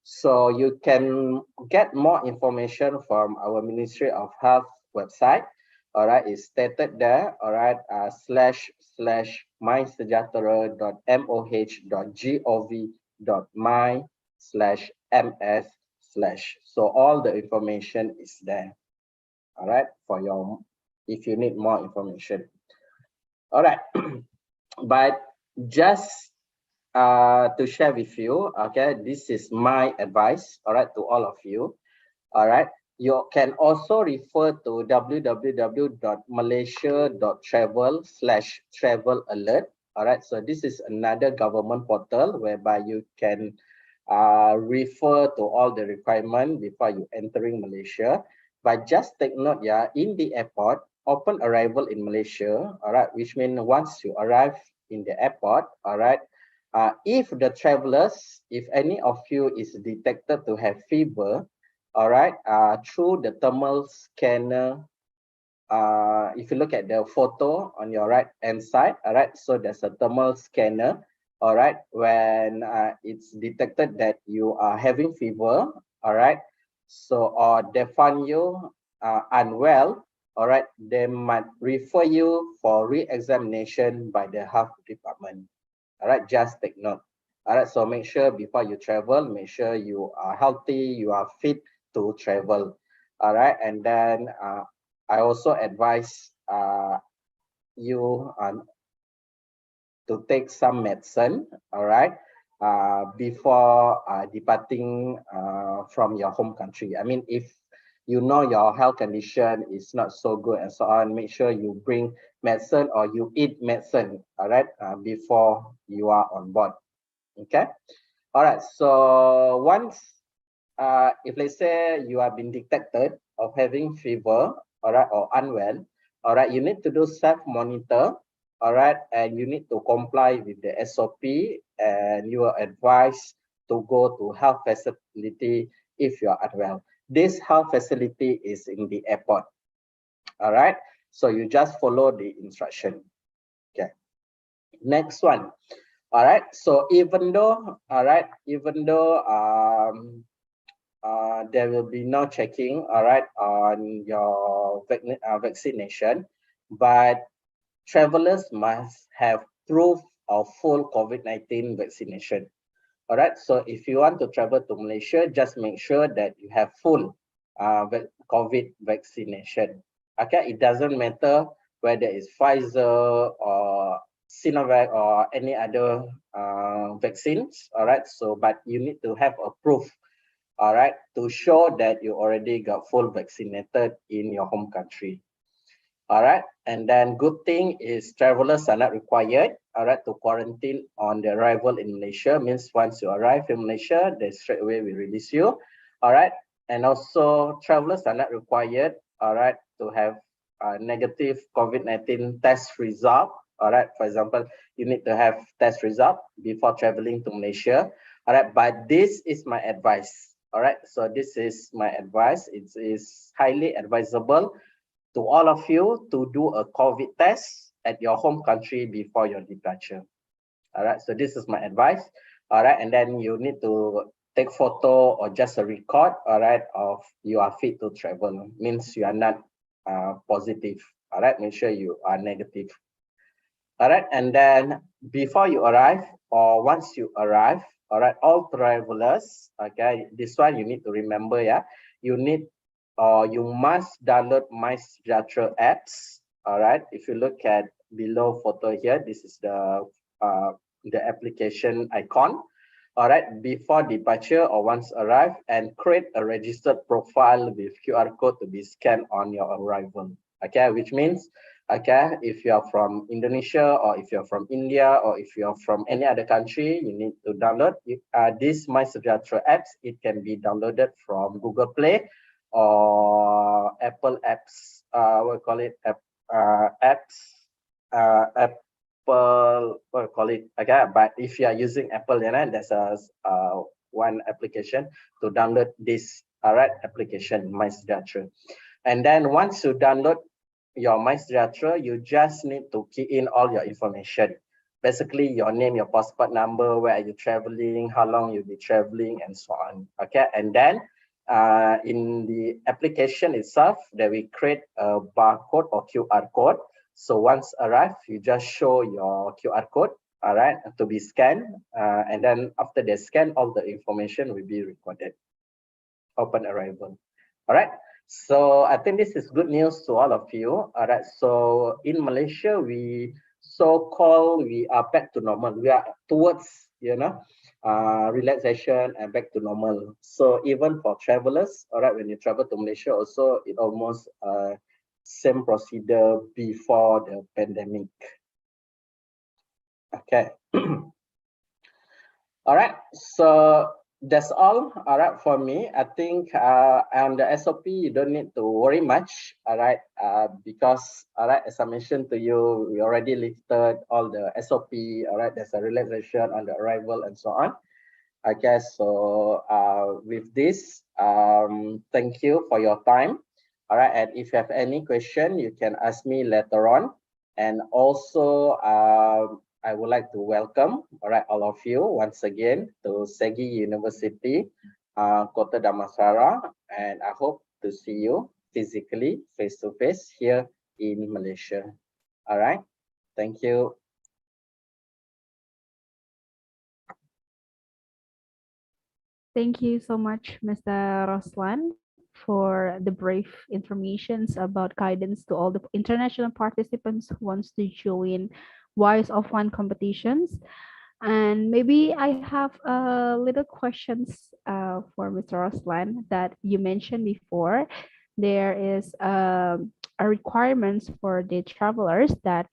So you can get more information from our Ministry of Health website. All right, it's stated there. All right, //mysejahtera.moh.gov.my/ms/ So all the information is there. All right, for your, if you need more information. All right, but just to share with you, okay, this is my advice, all right, to all of you. All right, you can also refer to www.malaysia.travel/travel alert. All right, so this is another government portal whereby you can refer to all the requirement before you entering Malaysia. But just take note, yeah, in the airport, open arrival in Malaysia, all right, which means once you arrive in the airport, all right, if the travelers, if any of you is detected to have fever, all right, through the thermal scanner, if you look at the photo on your right hand side, all right, so there's a thermal scanner, all right, when it's detected that you are having fever, all right, so or they find you unwell, all right, they might refer you for re-examination by the health department. All right, just take note. All right, so make sure before you travel, make sure you are healthy, you are fit to travel. All right, and then I also advise you to take some medicine, all right, before departing from your home country. I mean, if you know your health condition is not so good and so on, make sure you bring medicine or you eat medicine, all right, before you are on board. Okay, all right, so once if let's say you have been detected of having fever, all right, or unwell, all right, you need to do self-monitor, all right, and you need to comply with the SOP, and you are advised to go to health facility if you are unwell. This health facility is in the airport, all right, so you just follow the instruction. Okay, next one. All right, so even though, all right, even though there will be no checking, all right, on your vaccination, but travelers must have proof of full COVID-19 vaccination. All right, so if you want to travel to Malaysia, just make sure that you have full COVID vaccination. Okay, it doesn't matter whether it's Pfizer or Sinovac or any other vaccines. All right, so but you need to have a proof, all right, to show that you already got full vaccinated in your home country. All right, and then good thing is travelers are not required, all right, to quarantine on the arrival in Malaysia. Means once you arrive in Malaysia, they straight away will release you. All right, and also travelers are not required, all right, to have a negative COVID-19 test result. All right, for example, you need to have test result before traveling to Malaysia. All right, but this is my advice. All right, so this is my advice. It is highly advisable to all of you to do a COVID test at your home country before your departure. All right, so this is my advice. All right, and then you need to take photo or just a record, all right, of you are fit to travel. Means you are not positive. All right, make sure you are negative. All right, and then before you arrive or once you arrive, all right, all travelers, okay, this one you need to remember, yeah, you need or you must download MySejahtera apps. All right, if you look at below photo here, this is the application icon. All right, before departure or once arrived, and create a registered profile with QR code to be scanned on your arrival. Okay, which means, okay, if you are from Indonesia or if you're from India or if you're from any other country, you need to download this MySejahtera apps. It can be downloaded from Google Play or Apple apps, we call it apps, app what call it, okay, but if you are using Apple, there's a one application to download this, all right, application, MySejahtera. And then once you download your MySejahtera, you just need to key in all your information. Basically, your name, your passport number, where are you traveling, how long you'll be traveling, and so on. Okay, and then in the application itself, that we create a barcode or QR code. So once arrived, you just show your QR code, all right, to be scanned, and then after they scan, all the information will be recorded upon arrival. All right. So I think this is good news to all of you. All right. So in Malaysia, we are back to normal. We are towards, relaxation and back to normal. So even for travelers, all right, when you travel to Malaysia, also it almost same procedure before the pandemic. Okay. All right. So that's all right for me. I think on the SOP you don't need to worry much, all right, because all right, as I mentioned to you, we already listed all the SOP, all right. There's a relaxation on the arrival and so on. Okay, so with this, thank you for your time, all right. And if you have any question, you can ask me later on. And also I would like to welcome, all right, all of you once again to Segi University, Kota Damansara, and I hope to see you physically, face to face here in Malaysia. All right, thank you. Thank you so much, Mr. Roslan, for the brief informations about guidance to all the international participants who wants to join WICE offline competitions. And maybe I have little questions for Mr. Roslan that you mentioned before. There is a requirements for the travelers that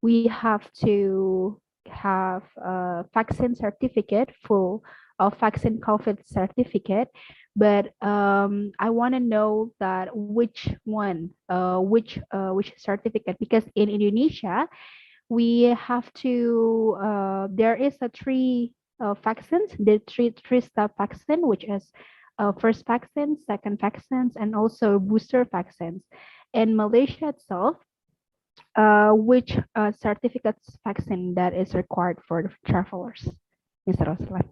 we have to have a vaccine certificate, full of vaccine COVID certificate. But I want to know that which one, which certificate, because in Indonesia, we have to there is a three vaccines, the three step vaccine, which is first vaccine, second vaccines, and also booster vaccines. In Malaysia itself, which certificates vaccine that is required for the travelers, Mr. Roslan?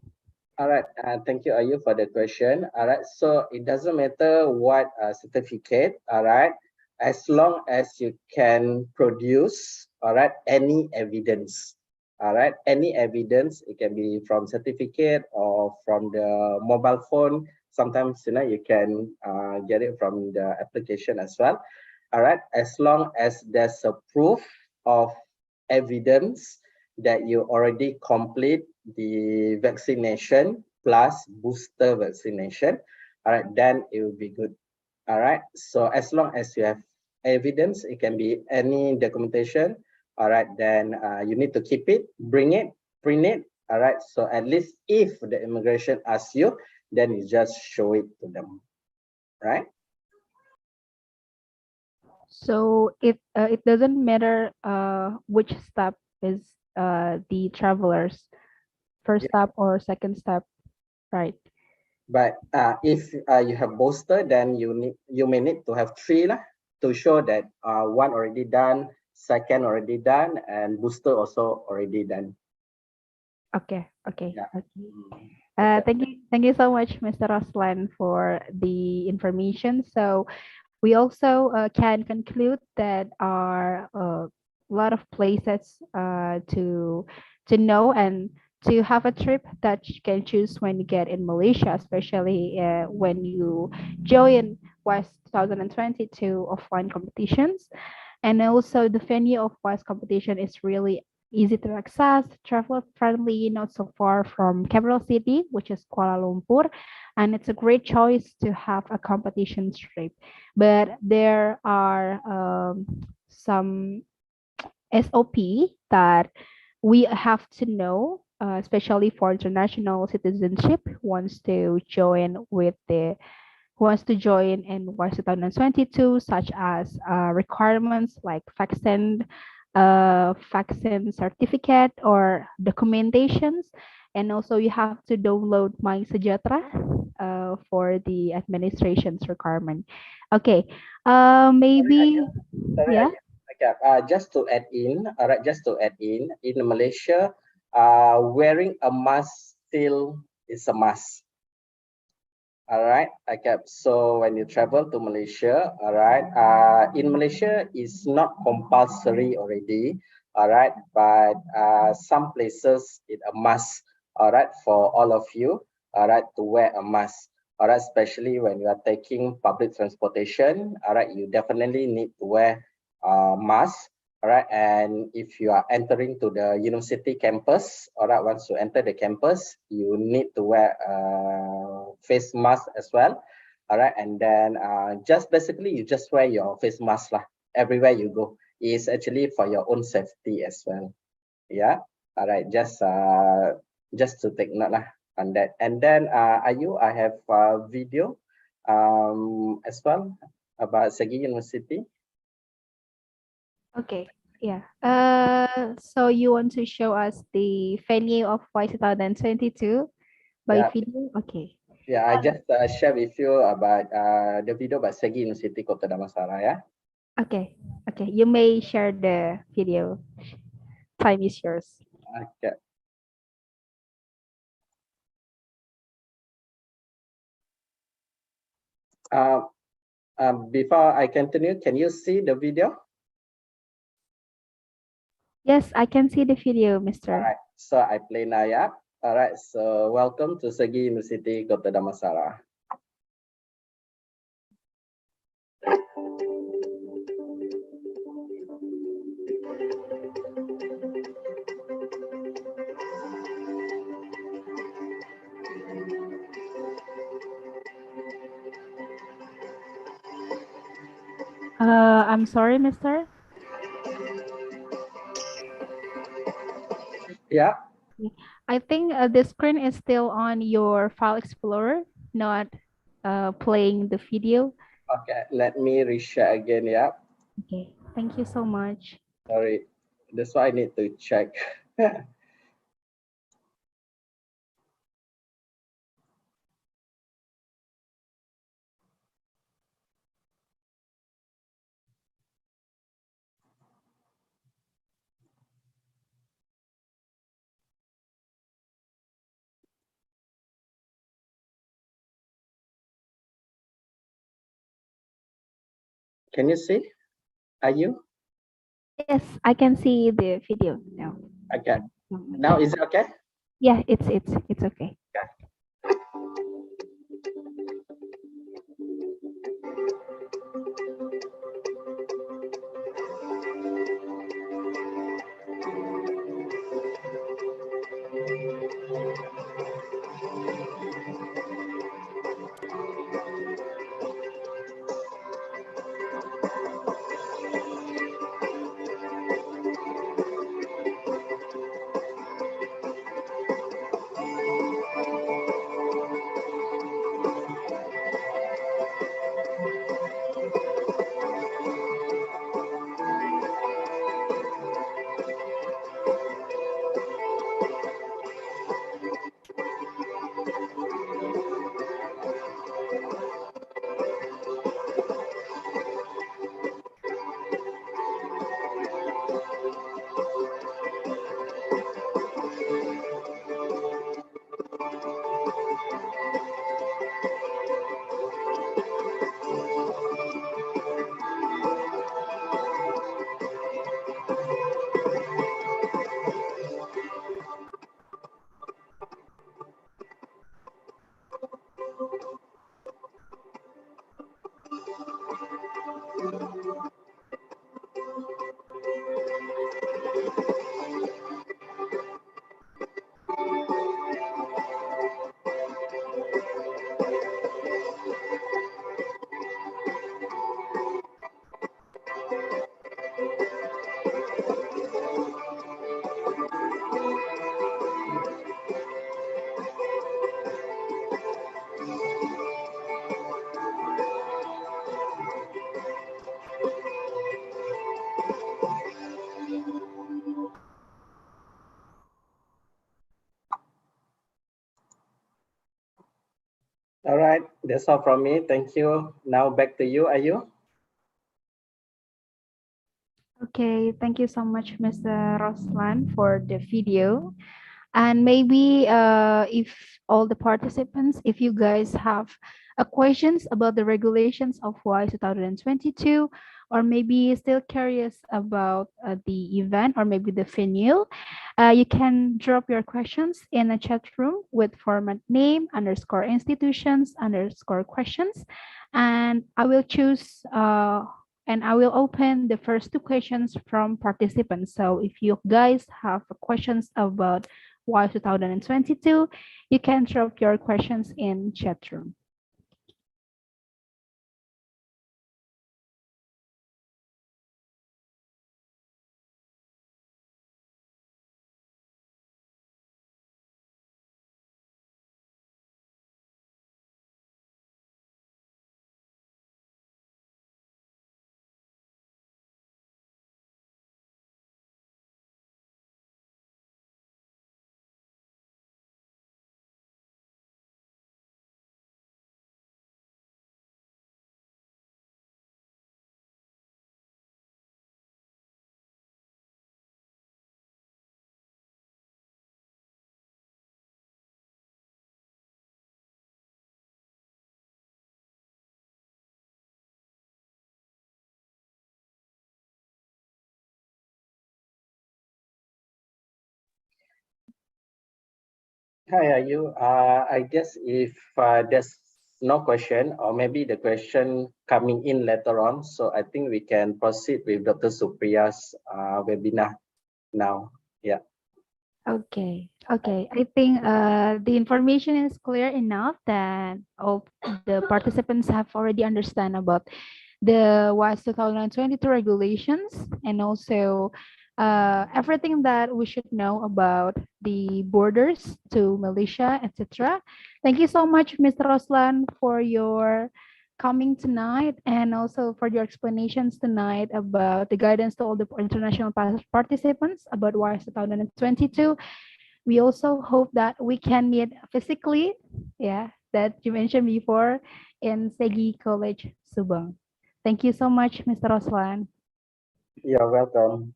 All right, thank you, Ayu, for the question. All right, so it doesn't matter what certificate, all right, as long as you can produce, all right, any evidence, all right, any evidence. It can be from certificate or from the mobile phone. Sometimes, you can get it from the application as well. All right, as long as there's a proof of evidence that you already complete the vaccination plus booster vaccination, all right, then it will be good. All right, so as long as you have evidence, it can be any documentation, all right, then you need to keep it, bring it, print it, all right. So at least if the immigration asks you, then you just show it to them, right? So it doesn't matter which step is the travelers, first step or second step, right? But if you have booster, then you may need to have three lah, to show that one already done, second already done, and booster also already done. Okay. Yeah. Okay. Thank you so much, Mr. Roslan, for the information. So we also can conclude that are a lot of places to know and to have a trip that you can choose when you get in Malaysia, especially when you join WICE 2022 offline competitions. And also the venue of WICE competition is really easy to access, travel friendly, not so far from capital city, which is Kuala Lumpur. And it's a great choice to have a competition trip. But there are some SOP that we have to know, especially for international citizenship wants to join in WICE 2022, such as requirements like vaccine vaccine certificate or documentations, and also you have to download My Sejahtera for the administration's requirement. Okay, maybe Sorry, yeah. okay. Just to add in, all right, just to add in Malaysia, wearing a mask still is a must. All right, okay. So when you travel to Malaysia, all right, in Malaysia it's not compulsory already, all right, but some places it a must, all right, for all of you, all right, to wear a mask, all right, especially when you are taking public transportation, all right, you definitely need to wear a mask. All right, and if you are entering to the university campus, all right, once you enter the campus, you need to wear a face mask as well. All right, and then just basically you just wear your face mask lah everywhere you go. It's actually for your own safety as well. Yeah. All right, just to take note lah on that. And then Ayu, I have a video as well about Segi University. Okay, yeah. So you want to show us the venue of WICE 2022 by Yeah. video? Okay. Yeah, I just share with you about the video about Segi University Kota Damansara. Yeah. Okay. Okay. You may share the video. Time is yours. Okay. Before I continue, can you see the video? Yes, I can see the video, All Mr. right, so I play now, yeah. All right, so welcome to Segi University Kota Damansara. I'm sorry, Mr. Yeah. I think the screen is still on your file explorer, not playing the video. Okay, let me reshare again, yeah. Okay, thank you so much. Sorry, that's why I need to check. Can you see? Are you? Yes, I can see the video now. Okay. Now is it okay? Yeah, it's okay. That's all from me. Thank you. Now back to you, Ayu. Okay, thank you so much, Mr. Roslan, for the video. And maybe if all the participants, if you guys have questions about the regulations of WICE 2022, or maybe still curious about the event or maybe the venue, you can drop your questions in a chat room with format name _institutions _questions. And I will choose and I will open the first two questions from participants. So if you guys have questions about WICE 2022, you can drop your questions in chat room. Hi, Ayu. I guess if there's no question, or maybe the question coming in later on, so I think we can proceed with Dr. Supriya's webinar now. Yeah. Okay, okay. I think the information is clear enough that all the participants have already understand about the WICE 2022 regulations and also everything that we should know about the borders to Malaysia, etc. Thank you so much, Mr. Roslan, for your coming tonight and also for your explanations tonight about the guidance to all the international participants about WICE 2022. We also hope that we can meet physically, yeah, that you mentioned before in Segi College, Subang. Thank you so much, Mr. Roslan. You're welcome.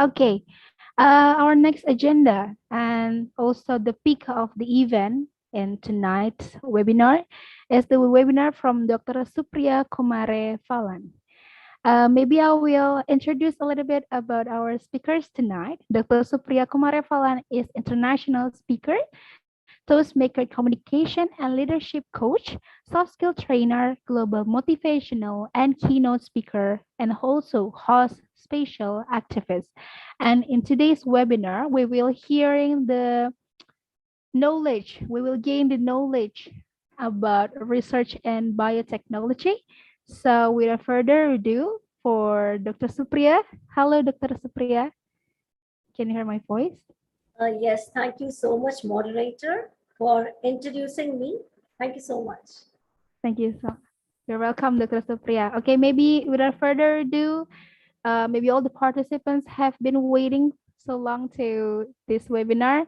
Okay, our next agenda and also the peak of the event in tonight's webinar is the webinar from Dr. Supriya Kumare Falan. Maybe I will introduce a little bit about our speakers tonight. Dr. Supriya Kumare Falan is international speaker, Toastmaker communication and leadership coach, soft skill trainer, global motivational and keynote speaker, and also host spatial activist. And in today's webinar, we will hearing the knowledge, we will gain the knowledge about research and biotechnology. So without further ado, for Dr. Supriya. Hello, Dr. Supriya. Can you hear my voice? Yes, thank you so much, moderator, for introducing me. Thank you so much. Thank you. You're welcome, Dr. Supriya. Okay, maybe without further ado, maybe all the participants have been waiting so long to this webinar.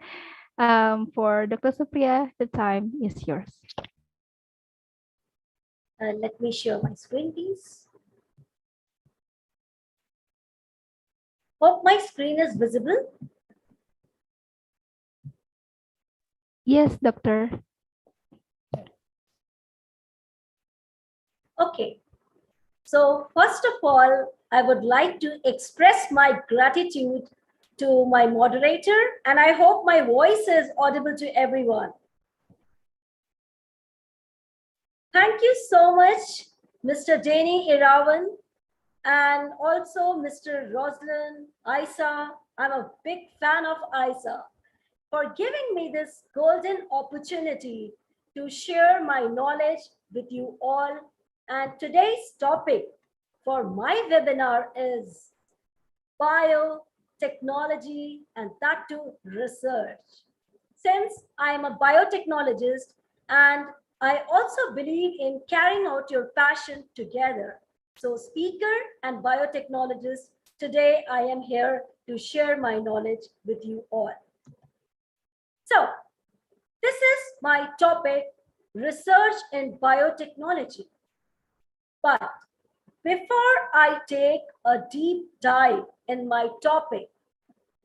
For Dr. Supriya, the time is yours. Let me share my screen, please. Hope my screen is visible. Yes, doctor. Okay. So first of all, I would like to express my gratitude to my moderator, and I hope my voice is audible to everyone. Thank you so much, Mr. Dani Irawan, and also Mr. Roslyn, Isa. I'm a big fan of Isa, for giving me this golden opportunity to share my knowledge with you all. And today's topic for my webinar is biotechnology and that too research. Since I'm a biotechnologist and I also believe in carrying out your passion together. So speaker and biotechnologist, today I am here to share my knowledge with you all. So this is my topic, research in biotechnology. But before I take a deep dive in my topic,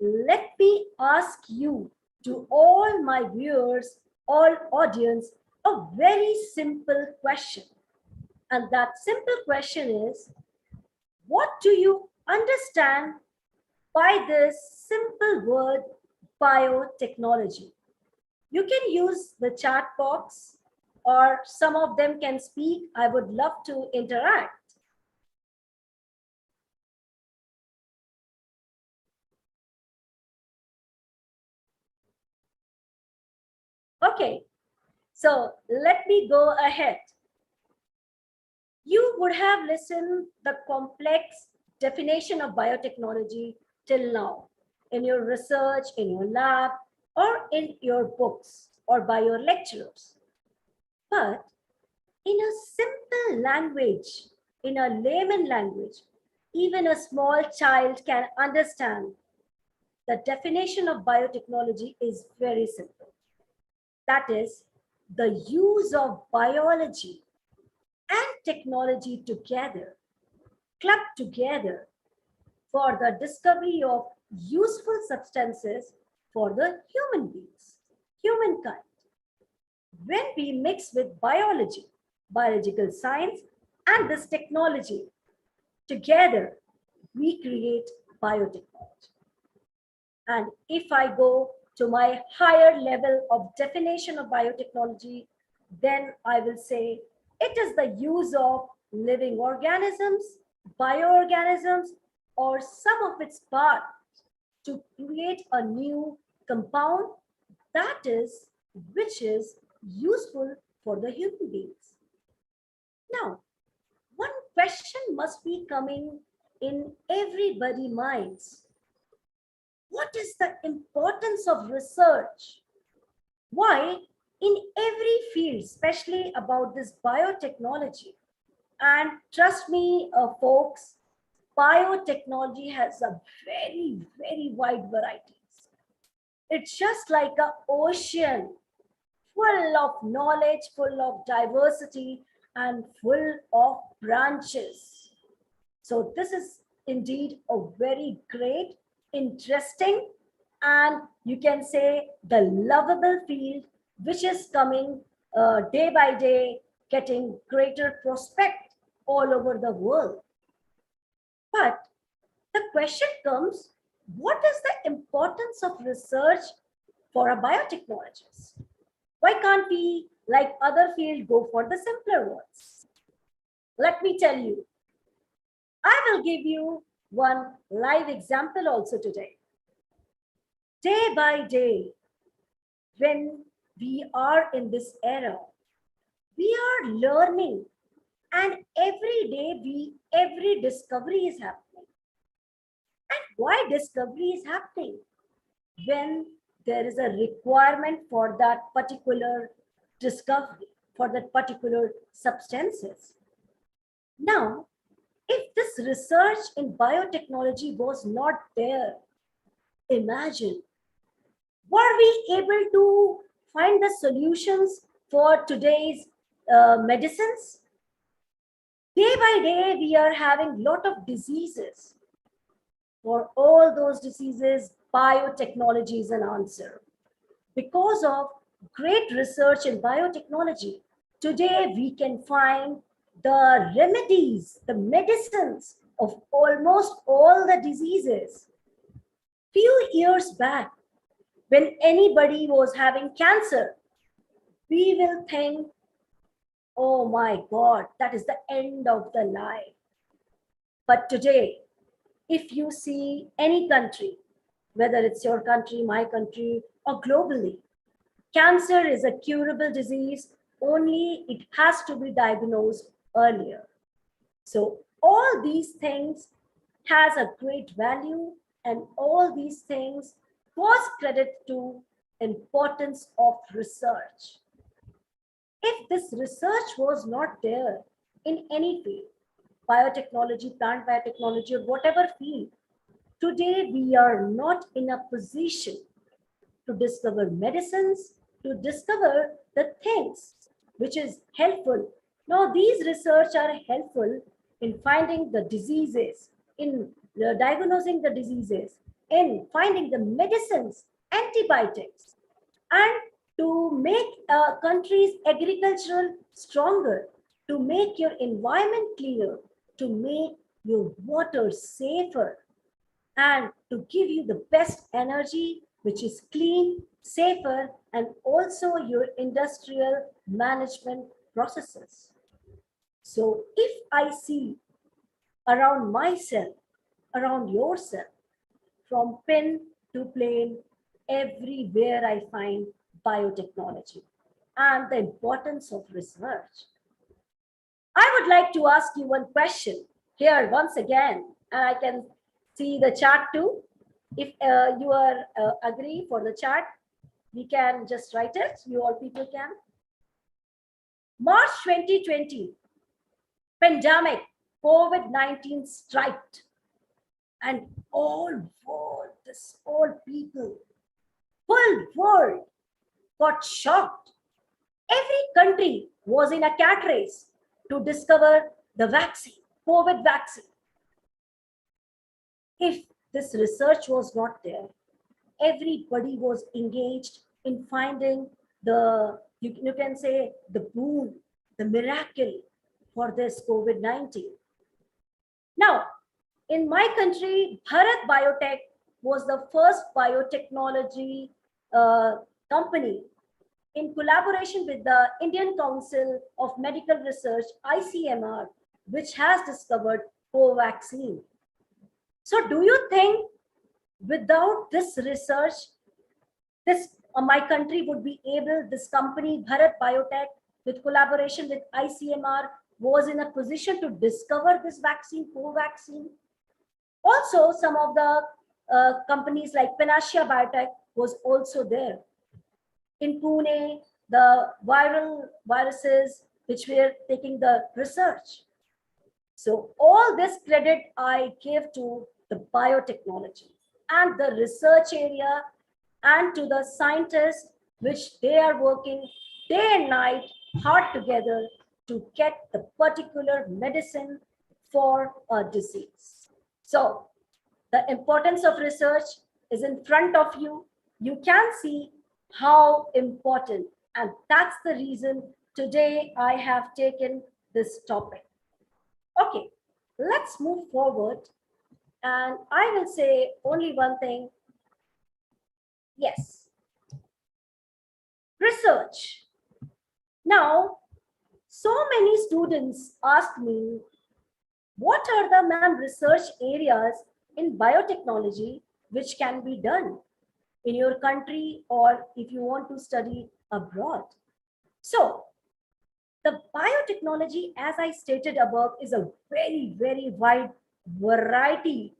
let me ask you, to all my viewers, all audience, a very simple question. And that simple question is, what do you understand by this simple word biotechnology? You can use the chat box, or some of them can speak. I would love to interact. Okay, so let me go ahead. You would have listened the complex definition of biotechnology till now in your research, in your lab, or in your books, or by your lecturers. But in a simple language, in a layman language, even a small child can understand. The definition of biotechnology is very simple. That is the use of biology and technology together, clubbed together, for the discovery of useful substances for the human beings, humankind. When we mix with biology, biological science, and this technology together, we create biotechnology. And if I go to my higher level of definition of biotechnology, then I will say it is the use of living organisms, bioorganisms, or some of its parts to create a new compound that is, which is useful for the human beings. Now, one question must be coming in everybody's minds. What is the importance of research? Why in every field, especially about this biotechnology, and trust me, folks, biotechnology has a very, very wide varieties. It's just like an ocean full of knowledge, full of diversity, and full of branches. So this is indeed a very great, interesting, and you can say the lovable field, which is coming day by day, getting greater prospect all over the world. But the question comes, what is the importance of research for a biotechnologist? Why can't we, like other field, go for the simpler ones? Let me tell you. I will give you one live example also today. Day by day, when we are in this era, we are learning, and every day every discovery is happening. And why discovery is happening? When there is a requirement for that particular discovery, for that particular substances. Now, if this research in biotechnology was not there, imagine, were we able to find the solutions for today's medicines? Day by day, we are having a lot of diseases. For all those diseases, biotechnology is an answer. Because of great research in biotechnology, today we can find the remedies, the medicines of almost all the diseases. Few years back, when anybody was having cancer, we will think, oh my God, that is the end of the life. But today, if you see any country, whether it's your country, my country, or globally, cancer is a curable disease, only it has to be diagnosed earlier. So all these things has a great value, and all these things was credit to importance of research. If this research was not there in any field, biotechnology, plant biotechnology, or whatever field, today we are not in a position to discover medicines, to discover the things which is helpful. Now, these research are helpful in finding the diseases, in diagnosing the diseases, in finding the medicines, antibiotics, and to make a country's agricultural stronger, to make your environment cleaner, to make your water safer, and to give you the best energy, which is clean, safer, and also your industrial management processes. So if I see around myself, around yourself, from pin to plane, everywhere I find biotechnology and the importance of research. I would like to ask you one question here once again, and I can see the chat too. If you are agree for the chat, we can just write it. You all people can. March 2020, pandemic, COVID-19 striked, and all people, whole world got shocked. Every country was in a cat race to discover the vaccine, COVID vaccine. If this research was not there, everybody was engaged in finding the, you can say, the boon, the miracle for this COVID-19. Now, in my country, Bharat Biotech was the first biotechnology company in collaboration with the Indian Council of Medical Research, ICMR, which has discovered Covaxin. So do you think without this research, my country would be able, this company, Bharat Biotech, with collaboration with ICMR, was in a position to discover this vaccine, Covaxin? Also, some of the companies like Panacea Biotech was also there. In Pune, the viruses which were taking the research. So all this credit I give to the biotechnology and the research area and to the scientists which they are working day and night hard together to get the particular medicine for a disease. So the importance of research is in front of you. You can see how important, and that's the reason today I have taken this topic. Okay, let's move forward, and I will say only one thing. Yes, research. Now, so many students ask me, what are the research areas in biotechnology which can be done in your country or if you want to study abroad? So the biotechnology, as I stated above, is a very, very wide variety,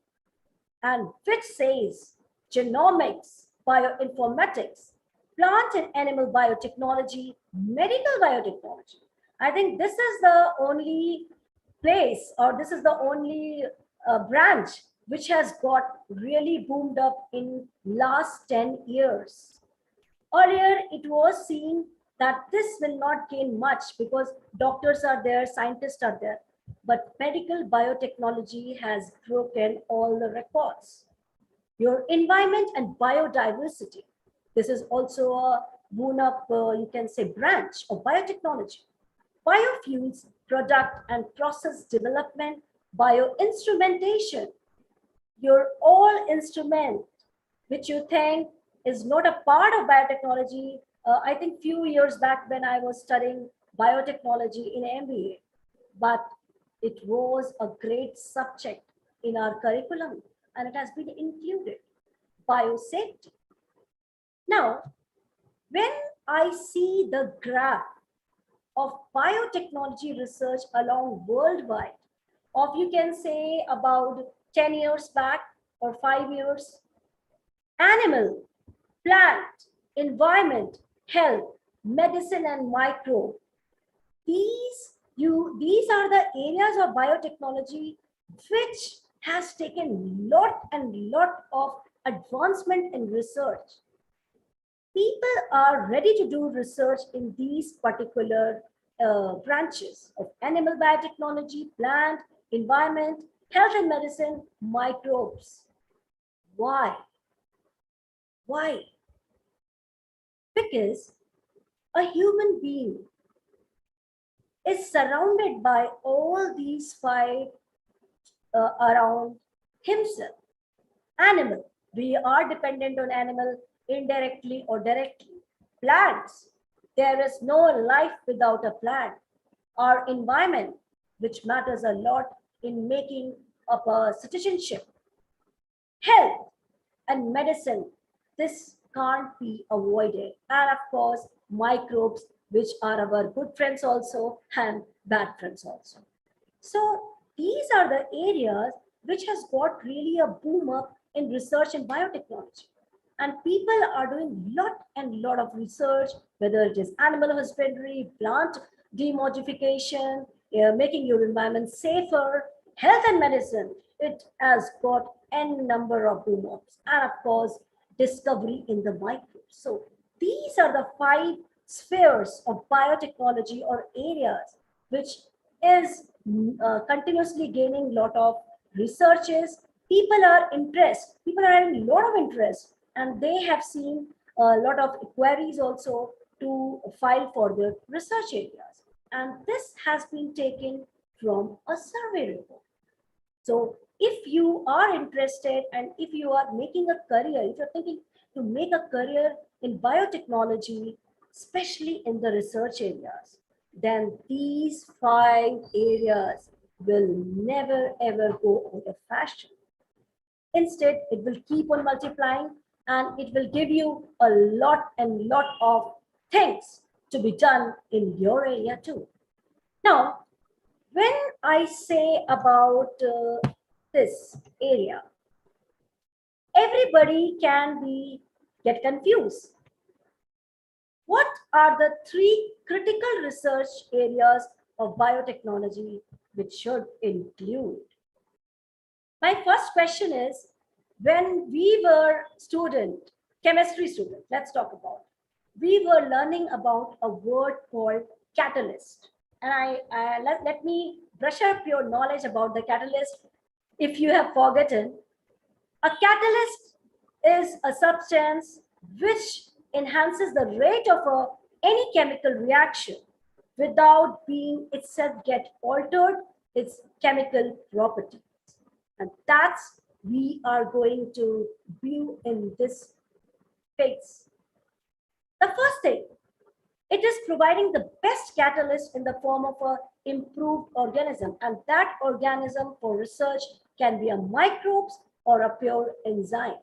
and which says genomics, bioinformatics, plant and animal biotechnology, medical biotechnology. I think this is the only place, or this is the only branch which has got really boomed up in last 10 years. Earlier, it was seen that this will not gain much because doctors are there, scientists are there, but medical biotechnology has broken all the records. Your environment and biodiversity. This is also a boon up, you can say, branch of biotechnology. Biofuels, product and process development, bioinstrumentation. Your all instrument, which you think is not a part of biotechnology. I think few years back when I was studying biotechnology in MBA, but it was a great subject in our curriculum and it has been included. Biosafety. Now, when I see the graph of biotechnology research along worldwide, of you can say about 10 years back or 5 years, animal, plant, environment, health, medicine and micro, these are the areas of biotechnology which has taken lot and lot of advancement in research. people are ready to do research in these particular branches of animal biotechnology, plant, environment, health and medicine, microbes. Why? Why? Because a human being is surrounded by all these five around himself. Animal, we are dependent on animal indirectly or directly. Plants, there is no life without a plant. Our environment, which matters a lot in making up a citizenship. Health and medicine, this can't be avoided. And of course, microbes, which are our good friends also and bad friends also. So these are the areas which has got really a boom up in research in biotechnology. And people are doing lot of research, whether it is animal husbandry, plant demodification, making your environment safer, health and medicine. It has got n number of boom ups, and of course, discovery in the microbes. So these are the five spheres of biotechnology or areas which is continuously gaining lot of researches. People are impressed. People are having a lot of interest, and they have seen a lot of queries also to file for their research areas. And this has been taken from a survey report. So if you are interested and if you are making a career, if you're thinking to make a career in biotechnology, especially in the research areas, then these five areas will never ever go out of fashion. Instead, it will keep on multiplying and it will give you a lot and lot of things to be done in your area too. Now, when I say about this area, everybody can get confused. What are the three critical research areas of biotechnology which should include? My first question is, when we were chemistry student, let's talk about, we were learning about a word called catalyst. And let me brush up your knowledge about the catalyst. If you have forgotten, a catalyst is a substance which enhances the rate of any chemical reaction without being itself get altered its chemical property. And that's we are going to view in this phase. The first thing, it is providing the best catalyst in the form of an improved organism. And that organism for research can be a microbes or a pure enzyme.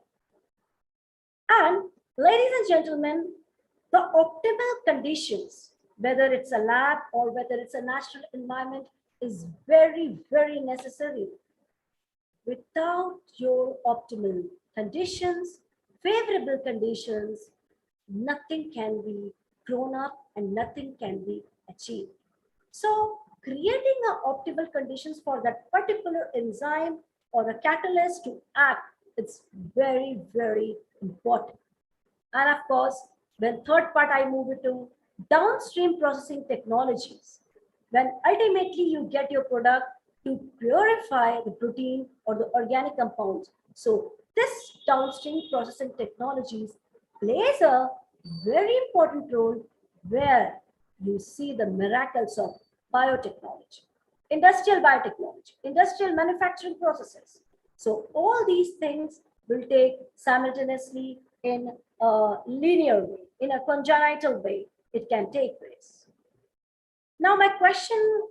And ladies and gentlemen, the optimal conditions, whether it's a lab or whether it's a natural environment, is very, very necessary. Without your optimal conditions, favorable conditions, nothing can be grown up and nothing can be achieved. So creating optimal conditions for that particular enzyme or a catalyst to act, it's very, very important. And of course, when third part I move it to downstream processing technologies, when ultimately you get your product to purify the protein or the organic compounds. So this downstream processing technologies plays a very important role where you see the miracles of biotechnology, industrial biotechnology, industrial manufacturing processes. So all these things will take simultaneously in a linear way, in a congenital way, it can take place. Now my question,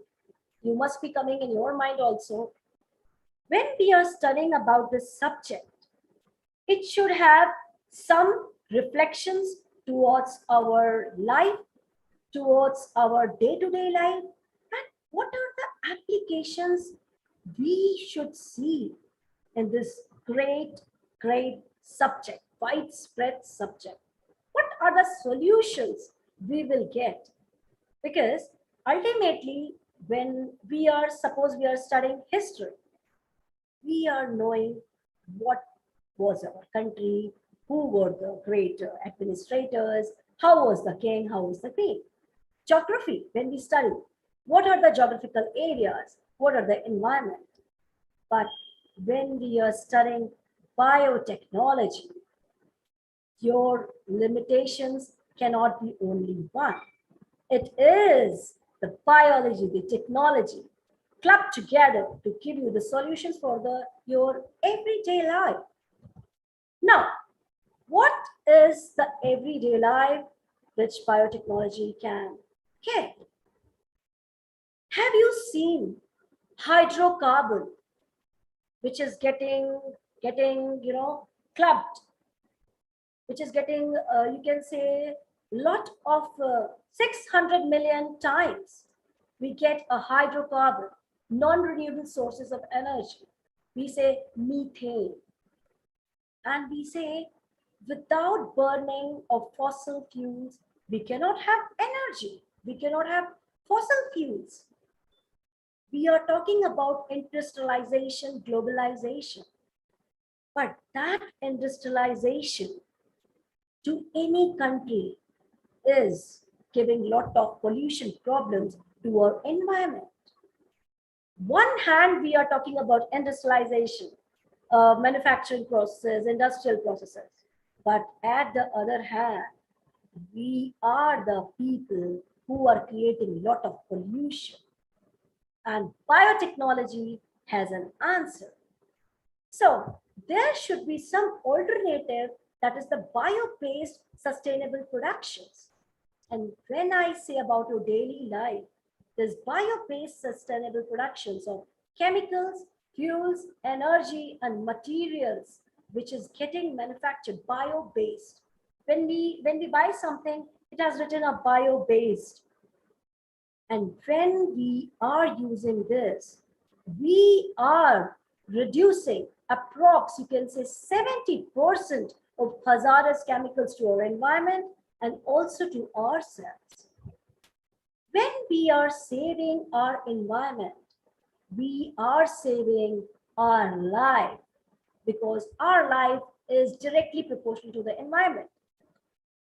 you must be coming in your mind also, when we are studying about this subject, it should have some reflections towards our life, towards our day-to-day life, and what are the applications we should see in this great, great subject, widespread subject. What are the solutions we will get? Because ultimately, when we are, suppose we are studying history, we are knowing what was our country, Who were the great administrators? How was the king? How was the queen? Geography, when we study, what are the geographical areas? What are the environment? But when we are studying biotechnology, your limitations cannot be only one. It is the biology, the technology clubbed together to give you the solutions for your everyday life. Now, what is the everyday life which biotechnology can give? Have you seen hydrocarbon, which is getting clubbed, which is getting you can say lot of 600 million times we get a hydrocarbon, non-renewable sources of energy. We say methane, and we say without burning of fossil fuels we cannot have energy, we cannot have fossil fuels. We are talking about industrialization, globalization, but that industrialization to any country is giving lot of pollution problems to our environment. One hand, we are talking about industrialization, manufacturing processes, industrial processes. But at the other hand, we are the people who are creating a lot of pollution. And biotechnology has an answer. So there should be some alternative, that is the bio-based sustainable productions. And when I say about your daily life, there's bio-based sustainable productions of chemicals, fuels, energy, and materials, which is getting manufactured bio-based. When we buy something, it has written a bio-based. And when we are using this, we are reducing approx, you can say 70% of hazardous chemicals to our environment and also to ourselves. When we are saving our environment, we are saving our life, because our life is directly proportional to the environment.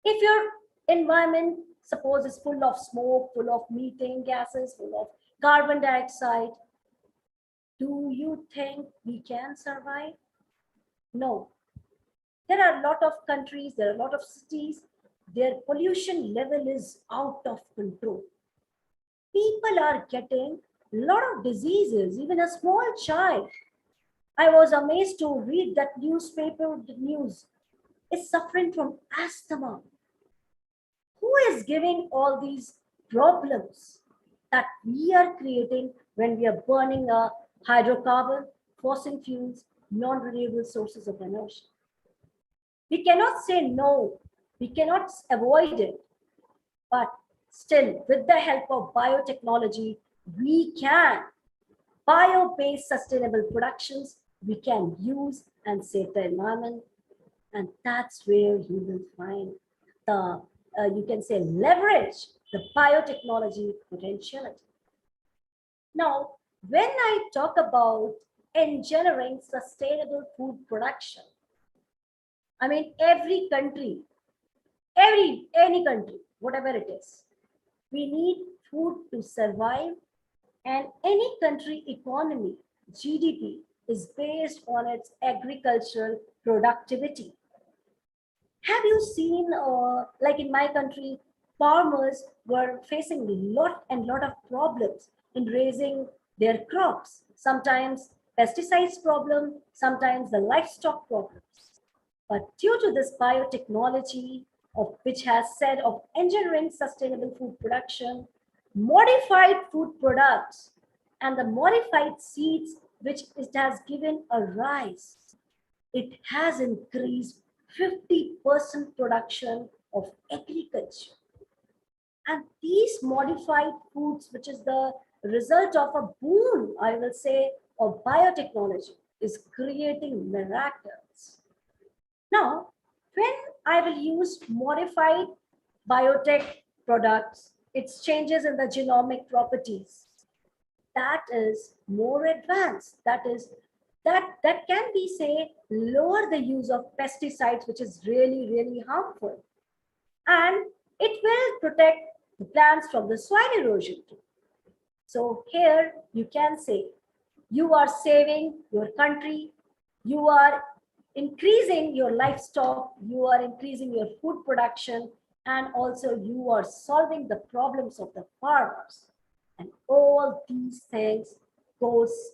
If your environment, suppose, is full of smoke, full of methane gases, full of carbon dioxide, do you think we can survive? No. There are a lot of countries, there are a lot of cities, their pollution level is out of control. People are getting a lot of diseases, even a small child. I was amazed to read that newspaper news is suffering from asthma. Who is giving all these problems that we are creating when we are burning a hydrocarbon, fossil fuels, non-renewable sources of energy? We cannot say no, we cannot avoid it, but still, with the help of biotechnology, we can, bio-based sustainable productions, we can use and save the environment. And that's where you will find the, you can say, leverage the biotechnology potentiality. Now, when I talk about engineering sustainable food production, I mean, every country, any country, whatever it is, we need food to survive, and any country economy, GDP, is based on its agricultural productivity. Have you seen, like in my country, farmers were facing lot of problems in raising their crops. Sometimes pesticides problem, sometimes the livestock problems. But due to this biotechnology, of which has said of engineering sustainable food production, modified food products, and the modified seeds which it has given a rise, it has increased 50% production of agriculture. And these modified foods, which is the result of a boom, I will say, of biotechnology, is creating miracles. Now, when I will use modified biotech products, its changes in the genomic properties, that is more advanced. That is that can be, say, lower the use of pesticides, which is really, really harmful. And it will protect the plants from the soil erosion too. So here you can say you are saving your country, you are increasing your livestock, you are increasing your food production, and also you are solving the problems of the farmers. And all these things goes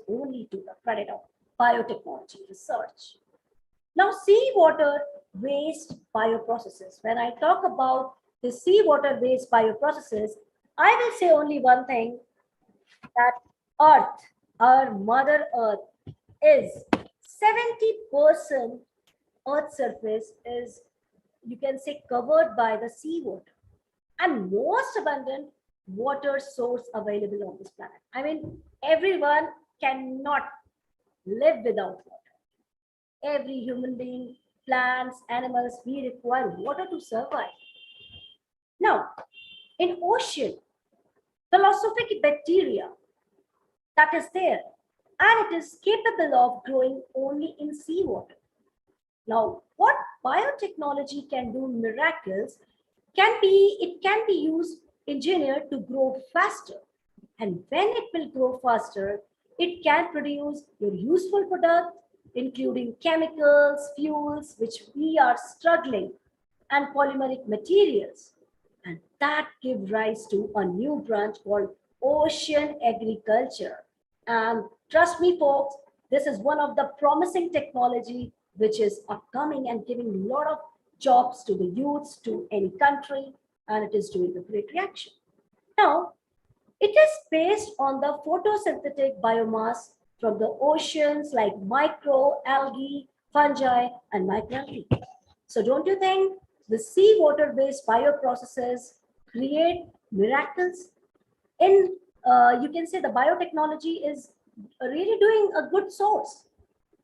only to the credit of biotechnology research. Now, seawater waste bioprocesses. When I talk about the seawater waste bioprocesses, I will say only one thing, that Earth, our Mother Earth, is 70% Earth surface is, you can say, covered by the seawater, and most abundant water source available on this planet. I mean, everyone cannot live without water. Every human being, plants, animals, we require water to survive. Now, in ocean, philosophic bacteria that is there, and it is capable of growing only in seawater. Now, what biotechnology can do miracles can be used, engineered to grow faster. And when it will grow faster, it can produce your useful product, including chemicals, fuels, which we are struggling, and polymeric materials. And that gives rise to a new branch called ocean agriculture. And trust me, folks, this is one of the promising technology which is upcoming and giving a lot of jobs to the youths, to any country, and it is doing a great reaction. Now, it is based on the photosynthetic biomass from the oceans like microalgae, fungi, and microalgae. So don't you think the seawater-based bioprocesses create miracles? In you can say the biotechnology is really doing a good source.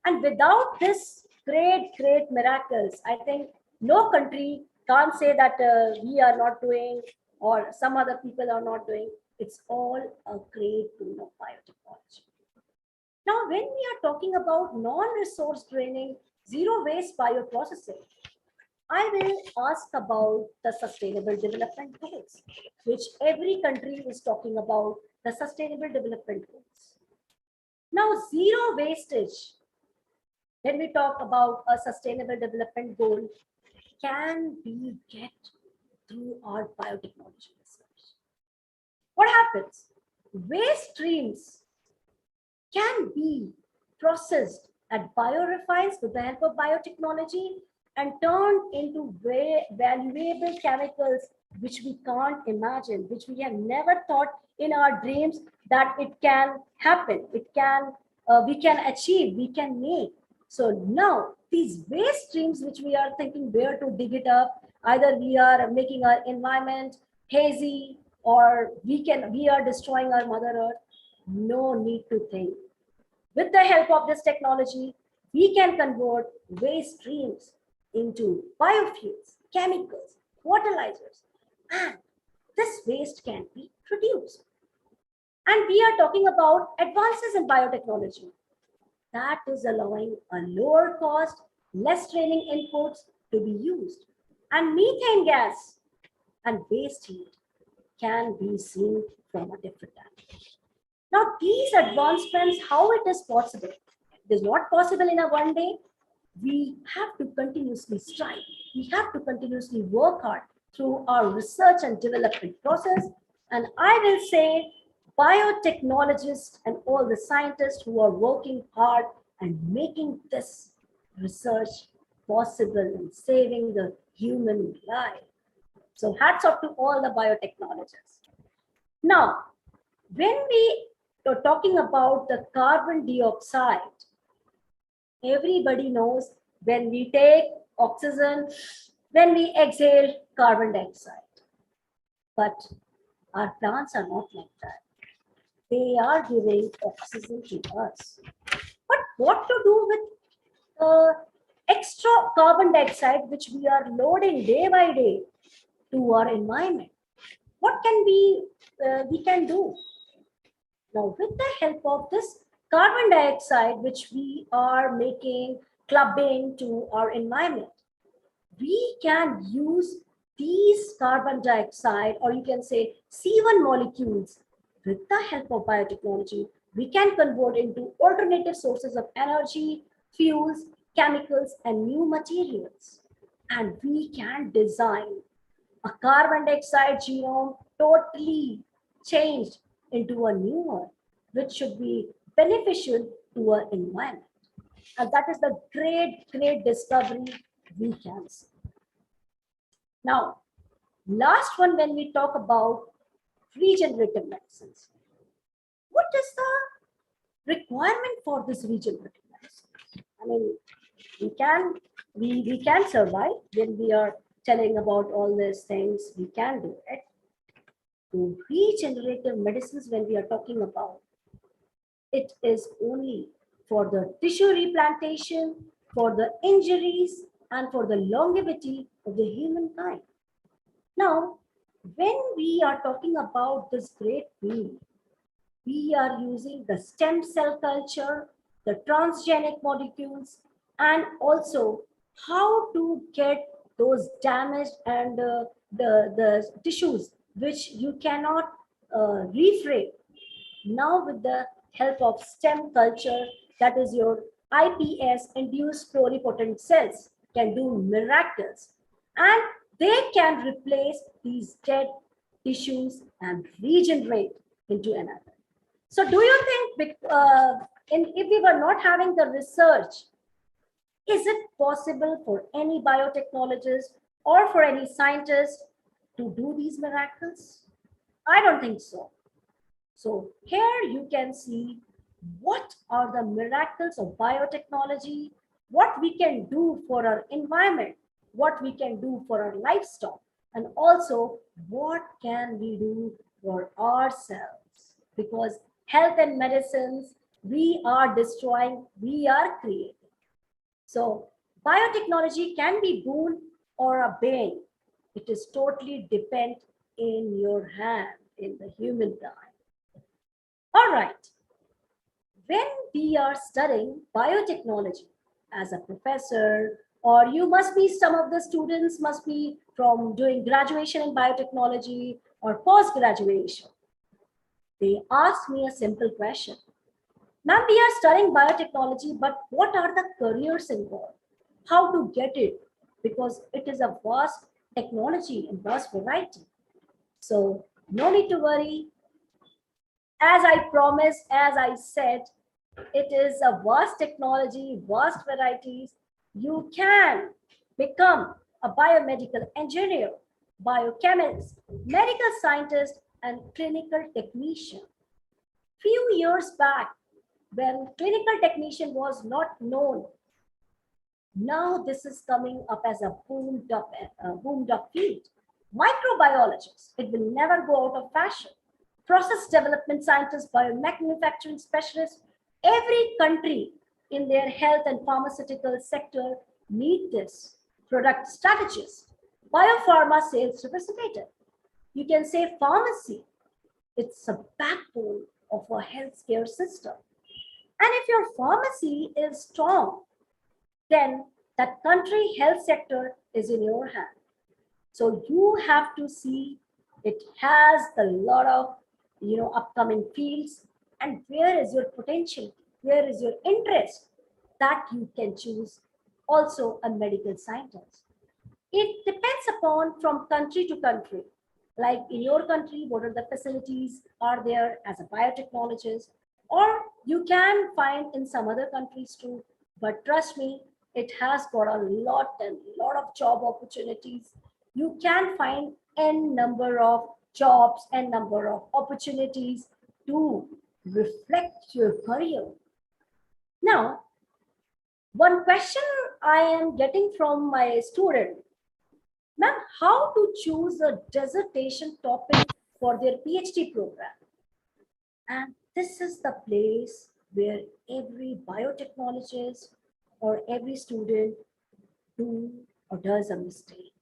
And without this great miracles, I think no country can't say that we are not doing or some other people are not doing. It's all a great tool of biotechnology. Now, when we are talking about non-resource draining, zero waste bioprocessing, I will ask about the Sustainable Development Goals, which every country is talking about, the Sustainable Development Goals. Now, zero wastage, when we talk about a Sustainable Development Goal, can be get through our biotechnology research. What happens? Waste streams can be processed at biorefines with the help of biotechnology and turned into very valuable chemicals which we can't imagine, which we have never thought in our dreams that it can happen, it can, we can achieve, we can make. So now these waste streams which we are thinking where to dig it up, either we are making our environment hazy or we are destroying our Mother Earth, no need to think. With the help of this technology, we can convert waste streams into biofuels, chemicals, fertilizers, and this waste can be produced. And we are talking about advances in biotechnology that is allowing a lower cost, less training inputs to be used. And methane gas and waste heat can be seen from a different angle. Now, these advancements, how it is possible? It is not possible in a one day. We have to continuously strive. We have to continuously work hard through our research and development process. And I will say biotechnologists and all the scientists who are working hard and making this research possible and saving the human life. So hats off to all the biotechnologists. Now, when we are talking about the carbon dioxide, everybody knows when we take oxygen, when we exhale carbon dioxide. But our plants are not like that. They are giving oxygen to us. But what to do with extra carbon dioxide which we are loading day by day to our environment? What can we can do? Now, with the help of this carbon dioxide, which we are making clubbing to our environment. We can use these carbon dioxide, or you can say C1 molecules, with the help of biotechnology. We can convert into alternative sources of energy, fuels, chemicals, and new materials. And we can design a carbon dioxide genome totally changed into a new one, which should be beneficial to our environment. And that is the great discovery we can see. Now, last one, when we talk about regenerative medicines, what is the requirement for this regenerative medicine? I mean, we can survive when we are telling about all these things. We can do it. To regenerative medicines, when we are talking about, it is only for the tissue replantation, for the injuries, and for the longevity of the humankind. Now, when we are talking about this great field, we are using the stem cell culture, the transgenic molecules, and also how to get those damaged and the tissues which you cannot reframe. Now with the help of stem culture, that is your IPS, induced pluripotent cells, can do miracles. And they can replace these dead tissues and regenerate into another. So do you think if we were not having the research, is it possible for any biotechnologist or for any scientist to do these miracles? I don't think so. So here you can see what are the miracles of biotechnology, what we can do for our environment, what we can do for our livestock, and also what can we do for ourselves. Because health and medicines, we are destroying, we are creating. So biotechnology can be boon or a bane. It is totally depend in your hand, in the human time. All right. When we are studying biotechnology as a professor, or you must be, some of the students must be from doing graduation in biotechnology or post-graduation, they ask me a simple question. Ma'am, we are studying biotechnology, but what are the careers involved? How to get it? Because it is a vast technology and vast variety. So no need to worry. As I promised, as I said, it is a vast technology, vast varieties. You can become a biomedical engineer, biochemist, medical scientist, and clinical technician. Few years back, when clinical technician was not known, now this is coming up as a boomed up field. Microbiologists, it will never go out of fashion. Process development scientists, biomanufacturing specialists, every country in their health and pharmaceutical sector need this. Product strategist, biopharma sales representative. You can say pharmacy, it's a backbone of a healthcare system. And if your pharmacy is strong, then that country health sector is in your hand. So you have to see it has a lot of upcoming fields, and where is your potential, where is your interest, that you can choose also a medical scientist. It depends upon from country to country. Like in your country, what are the facilities are there as a biotechnologist, or you can find in some other countries too. But trust me, it has got a lot and lot of job opportunities. You can find n number of jobs and number of opportunities to reflect your career. Now, one question I am getting from my student, ma'am, how to choose a dissertation topic for their PhD program? And this is the place where every biotechnologist or every student do or does a mistake.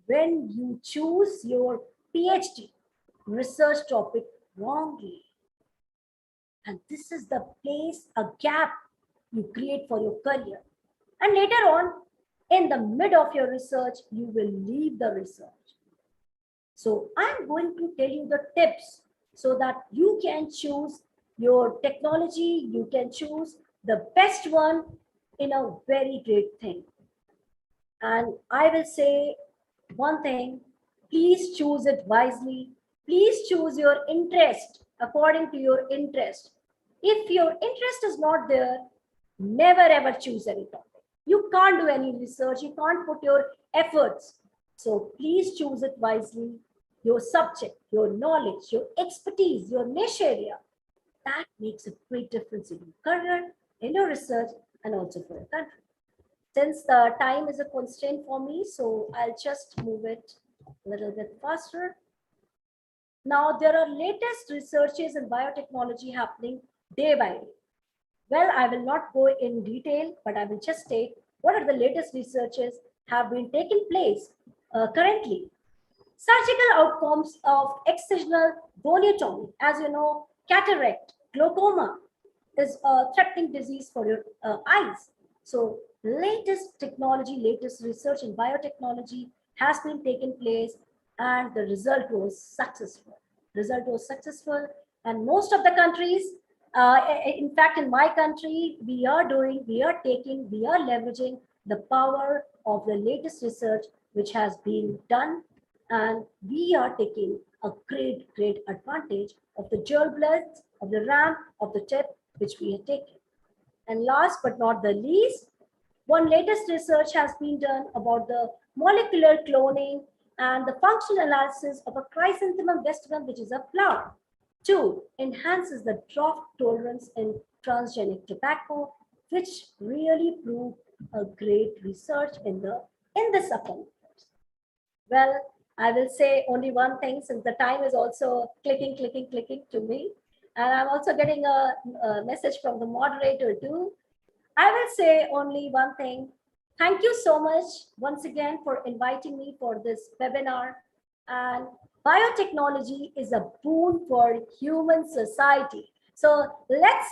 When you choose your PhD research topic wrongly, And this is the place, a gap you create for your career. And later on, in the mid of your research, you will leave the research. So I'm going to tell you the tips so that you can choose your technology, you can choose the best one in a very great thing. And I will say one thing, please choose it wisely. Please choose your interest according to your interest. If your interest is not there, never ever choose any topic. You can't do any research, you can't put your efforts. So please choose it wisely. Your subject, your knowledge, your expertise, your niche area, that makes a great difference in your career, in your research, and also for your country. Since the time is a constraint for me, so I'll just move it a little bit faster. Now, there are latest researches in biotechnology happening day by day. Well, I will not go in detail, but I will just state what are the latest researches have been taking place currently. Surgical outcomes of excisional goniotomy. As you know, cataract, glaucoma is a threatening disease for your eyes. So latest technology, latest research in biotechnology has been taken place and the result was successful. Result was successful and most of the countries, in fact, in my country, we are leveraging the power of the latest research which has been done, and we are taking a great advantage of the gel bloods, of the RAM, of the tip which we have taken. And last but not the least, one latest research has been done about the molecular cloning and the functional analysis of a chrysanthemum vesticum, which is a flower. Two, enhances the drought tolerance in transgenic tobacco, which really proved a great research in this upcoming course. Well, I will say only one thing since the time is also clicking to me. And I'm also getting a message from the moderator too. I will say only one thing. Thank you so much once again for inviting me for this webinar. And biotechnology is a boon for human society. So let's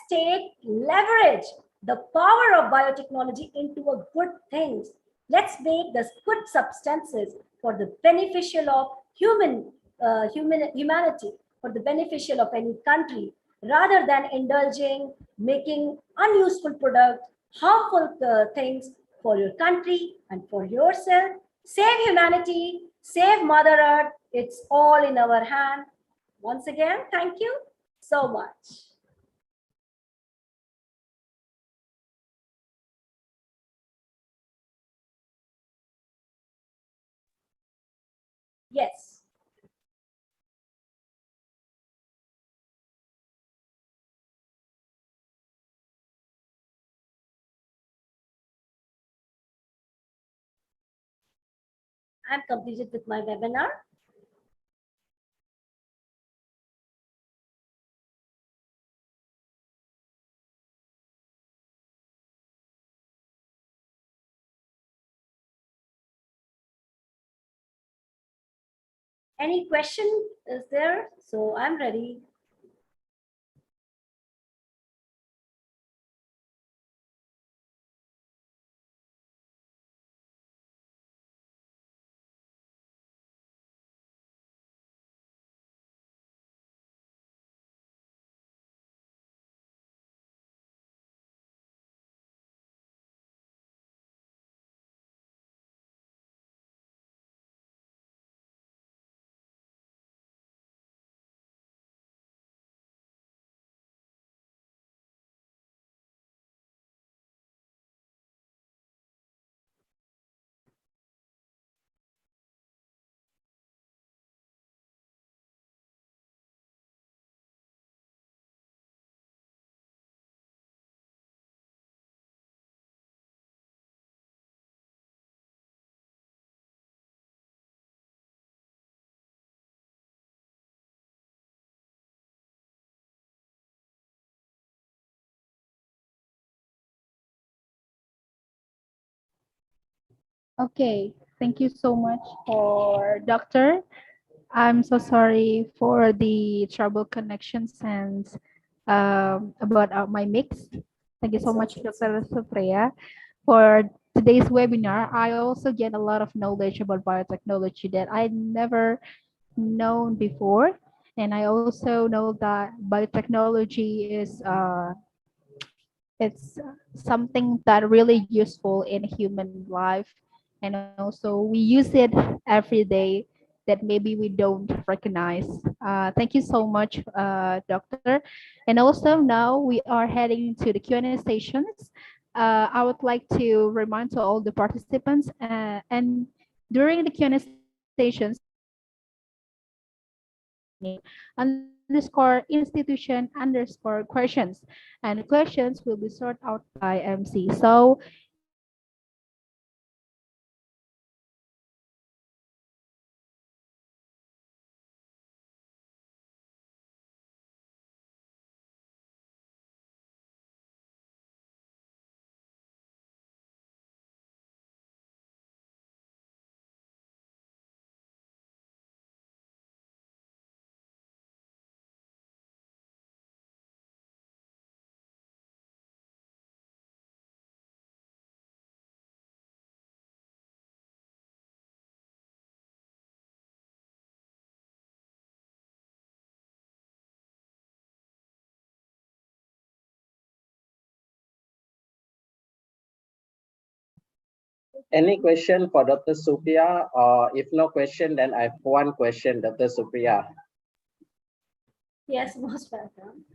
leverage the power of biotechnology into a good things. Let's make the good substances for the beneficial of humanity, for the beneficial of any country, rather than indulging, making unuseful product, harmful things for your country and for yourself. Save humanity, save Mother Earth. It's all in our hand. Once again, thank you so much. Yes. I'm completed with my webinar. Any question is there? So I'm ready. Okay, thank you so much for Doctor. I'm so sorry for the trouble connection since about my mix. Thank you so much, Dr. Supriya, for today's webinar. I also get a lot of knowledge about biotechnology that I never known before. And I also know that biotechnology is it's something that really useful in human life, and also we use it every day that maybe we don't recognize. Thank you so much, doctor. And also now we are heading to the Q&A sessions. I would like to remind to all the participants, and during the Q&A sessions, you can use the hashtag #institution_questions, and the questions will be sorted out by MC. So if you have any questions, Any question for Dr. Supriya? Or if no question, then I have one question, Dr. Supriya. Yes, most welcome.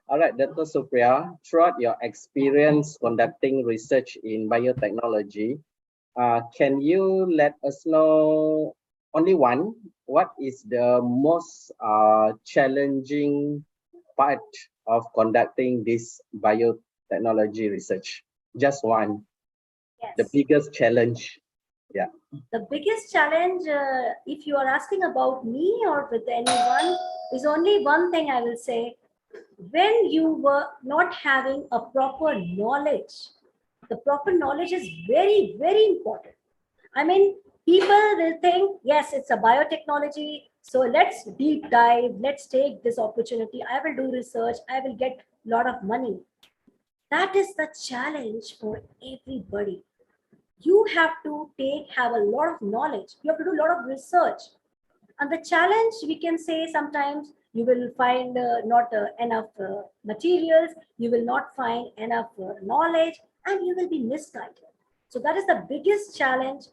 All right, Dr. Supriya, throughout your experience conducting research in biotechnology, can you let us know only one, what is the most challenging part of conducting this biotechnology research? Just one, the Yes. biggest challenge. Yeah. The biggest challenge, if you are asking about me or with anyone, is only one thing I will say. When you were not having a proper knowledge, the proper knowledge is very, very important. I mean, people will think, yes, it's a biotechnology. So let's deep dive. Let's take this opportunity. I will do research. I will get a lot of money. That is the challenge for everybody. You have to have a lot of knowledge. You have to do a lot of research. And the challenge, we can say, sometimes you will find not enough materials, you will not find enough knowledge, and you will be misguided. So that is the biggest challenge.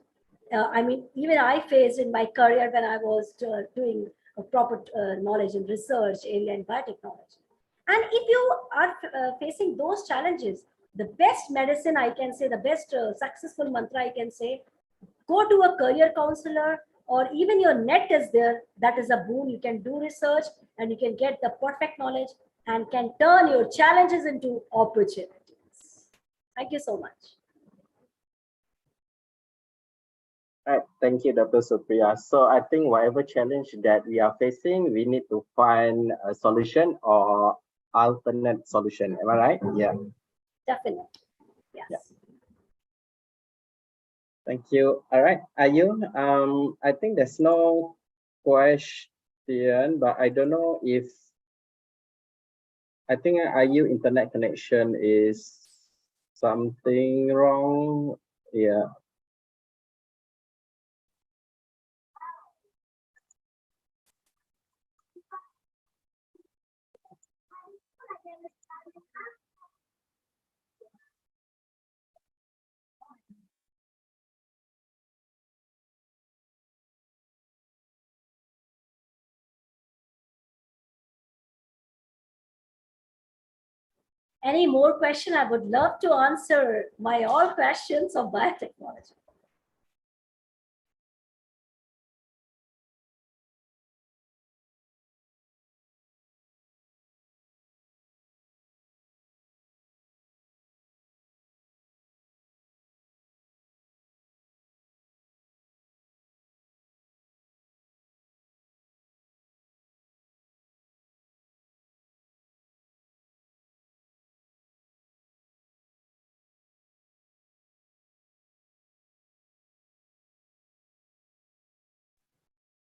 I mean, even I faced in my career when I was doing a proper knowledge in research area in biotechnology. And if you are facing those challenges, the best medicine, I can say, the best successful mantra I can say, go to a career counselor, or even your net is there. That is a boon. You can do research and you can get the perfect knowledge and can turn your challenges into opportunities. Thank you so much. All right, thank you, Dr. Supriya. So I think whatever challenge that we are facing, we need to find a solution or alternate solution. Am I right? Yeah. Definitely. Yes. Yeah. Thank you. All right, Ayu, I think there's no question, but I don't know if, I think Ayu internet connection is something wrong. Yeah. Any more question? I would love to answer my all questions of biotechnology.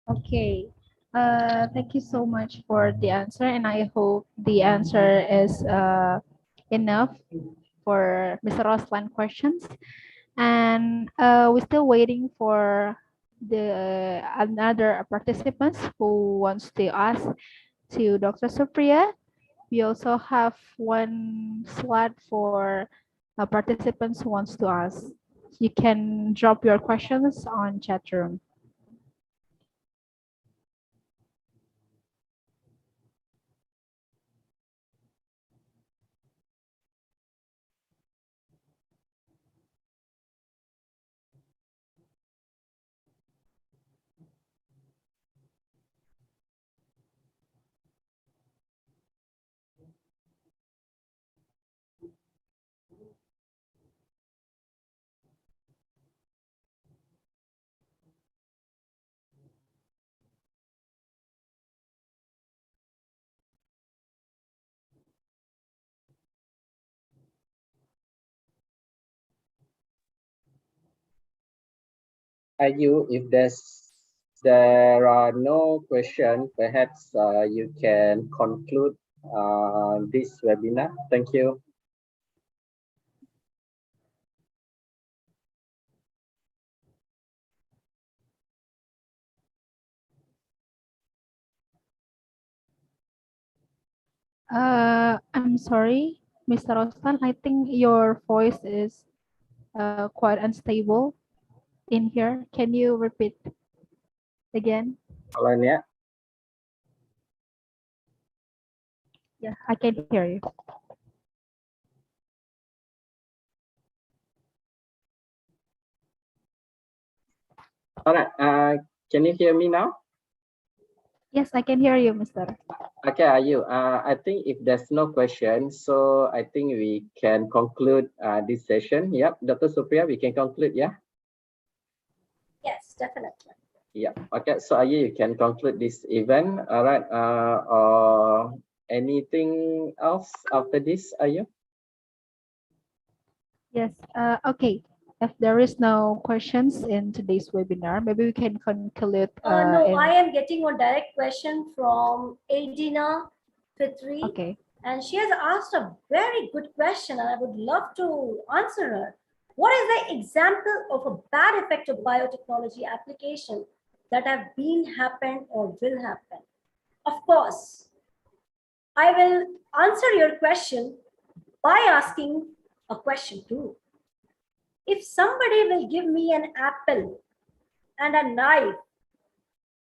Okay. Thank you so much for the answer, and I hope the answer is enough for Mr. Roslan questions. And we're still waiting for the another participants who wants to ask to Dr. Supriya. We also have one slot for participants who wants to ask. You can drop your questions on chat room. Ayu, if there are no questions, perhaps you can conclude this webinar. Thank you. I'm sorry, Mr. Roslan. I think your voice is quite unstable in here. Can you repeat again? Alan, ya. Yeah, I can hear you. All right. Can you hear me now? Yes, I can hear you, Mr. Okay, Ayu. I think if there's no question, so I think we can conclude this session. Yep, Dr. Supriya, we can conclude, yeah? Yes, definitely. Yeah. Okay, so Ayu, you can conclude this event. All right. Anything else after this, Ayu? Yes, okay. If there is no questions in today's webinar, maybe we can conclude. No, I am getting one direct question from Adina Fitri. Okay. And she has asked a very good question, and I would love to answer her. What is the example of a bad effect of biotechnology application that have been happened or will happen? Of course, I will answer your question by asking a question too. If somebody will give me an apple and a knife,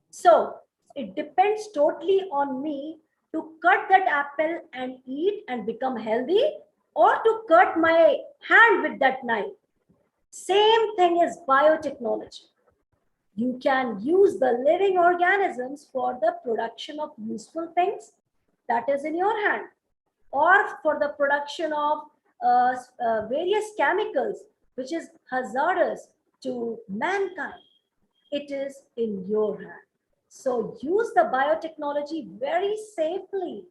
so it depends totally on me to cut that apple and eat and become healthy, or to cut my hand with that knife. Same thing is biotechnology. You can use the living organisms for the production of useful things that is in your hand, or for the production of various chemicals which is hazardous to mankind. It is in your hand. So use the biotechnology very safely.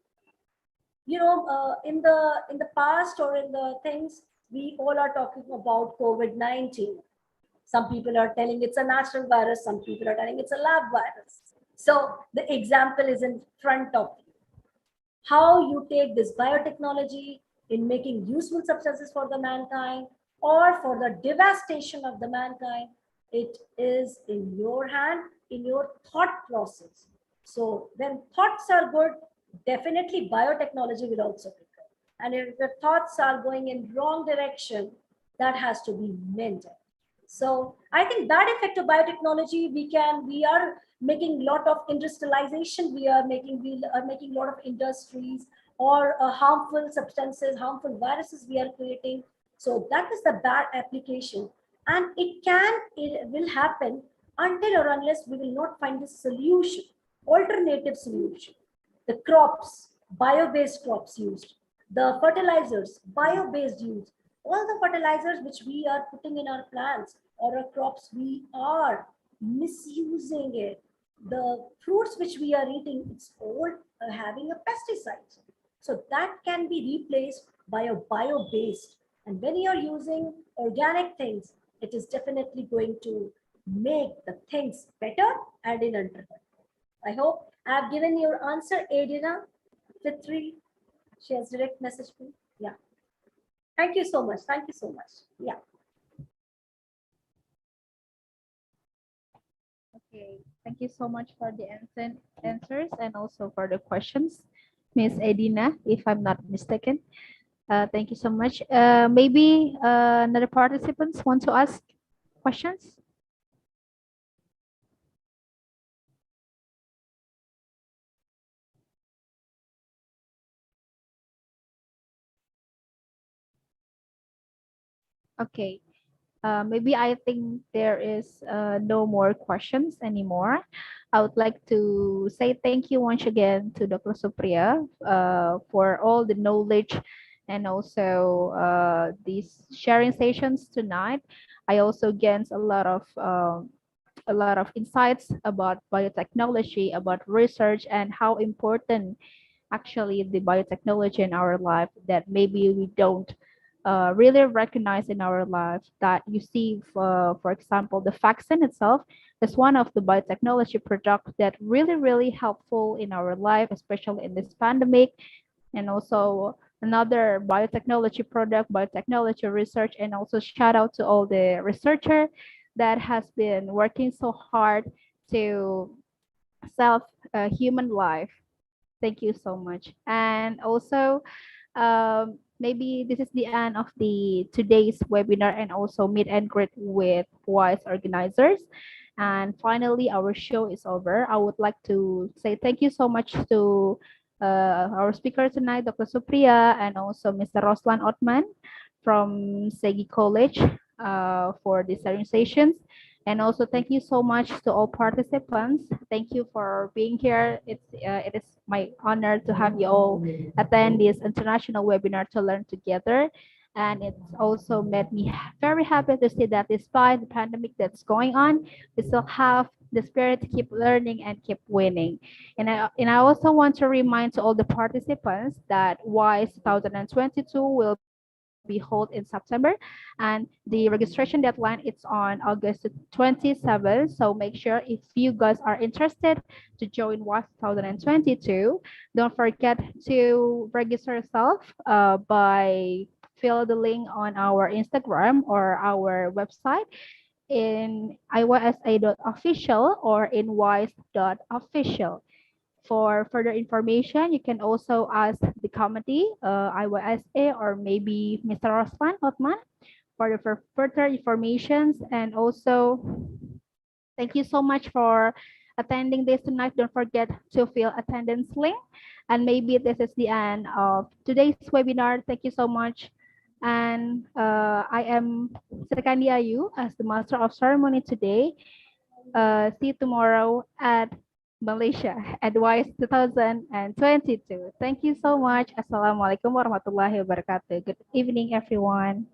In the past, or in the things, we all are talking about COVID-19. Some people are telling it's a natural virus. Some people are telling it's a lab virus. So the example is in front of you. How you take this biotechnology in making useful substances for the mankind, or for the devastation of the mankind, it is in your hand, in your thought process. So when thoughts are good, definitely biotechnology will also be good. And if the thoughts are going in wrong direction, that has to be mended. So I think bad effect of biotechnology, we are making a lot of industrialization, we are making a lot of industries, or harmful substances, harmful viruses we are creating. So that is the bad application, and it will happen until or unless we will not find the solution, alternative solution. The crops, bio-based crops used, the fertilizers, bio-based use, all the fertilizers which we are putting in our plants or our crops, we are misusing it. The fruits which we are eating, it's all having a pesticide. So that can be replaced by a bio-based. And when you're using organic things, it is definitely going to make the things better and in under. I hope I have given your answer, Adina Fitri. She has direct message me. Yeah. Thank you so much. Thank you so much. Yeah. Okay, thank you so much for the answers and also for the questions, Miss Edina, if I'm not mistaken. Thank you so much. Maybe another participants want to ask questions? Okay. Maybe I think there is no more questions anymore. I would like to say thank you once again to Dr. Supriya for all the knowledge and also these sharing sessions tonight. I also gained a lot of insights about biotechnology, about research, and how important actually the biotechnology in our life that maybe we don't really recognize in our life. That you see, for example, the vaccine itself is one of the biotechnology products that really helpful in our life, especially in this pandemic. And also another biotechnology product, biotechnology research, and also shout out to all the researcher that has been working so hard to save human life. Thank you so much. And also, maybe this is the end of the today's webinar and also meet and greet with WISE organizers. And finally, our show is over. I would like to say thank you so much to our speaker tonight, Dr. Supriya, and also Mr. Roslan Otman from Segi College for the sharing sessions. And also thank you so much to all participants. Thank you for being here. It is my honor to have you all attend this international webinar to learn together. And it's also made me very happy to see that despite the pandemic that's going on, we still have the spirit to keep learning and keep winning. And I also want to remind to all the participants that WISE 2022 will be held in September, and the registration deadline is on August 27th. So make sure if you guys are interested to join WISE 2022, don't forget to register yourself by fill the link on our Instagram or our website in iysa.official or in wise.official. For further information, you can also ask the committee, IYSA, or maybe Mr. Roslan Otman for further informations. And also, thank you so much for attending this tonight. Don't forget to fill attendance link. And maybe this is the end of today's webinar. Thank you so much. And I am Srikandi Ayu as the Master of Ceremony today. See you tomorrow at Malaysia Advice 2022. Thank you so much. Assalamualaikum warahmatullahi wabarakatuh. Good evening, everyone.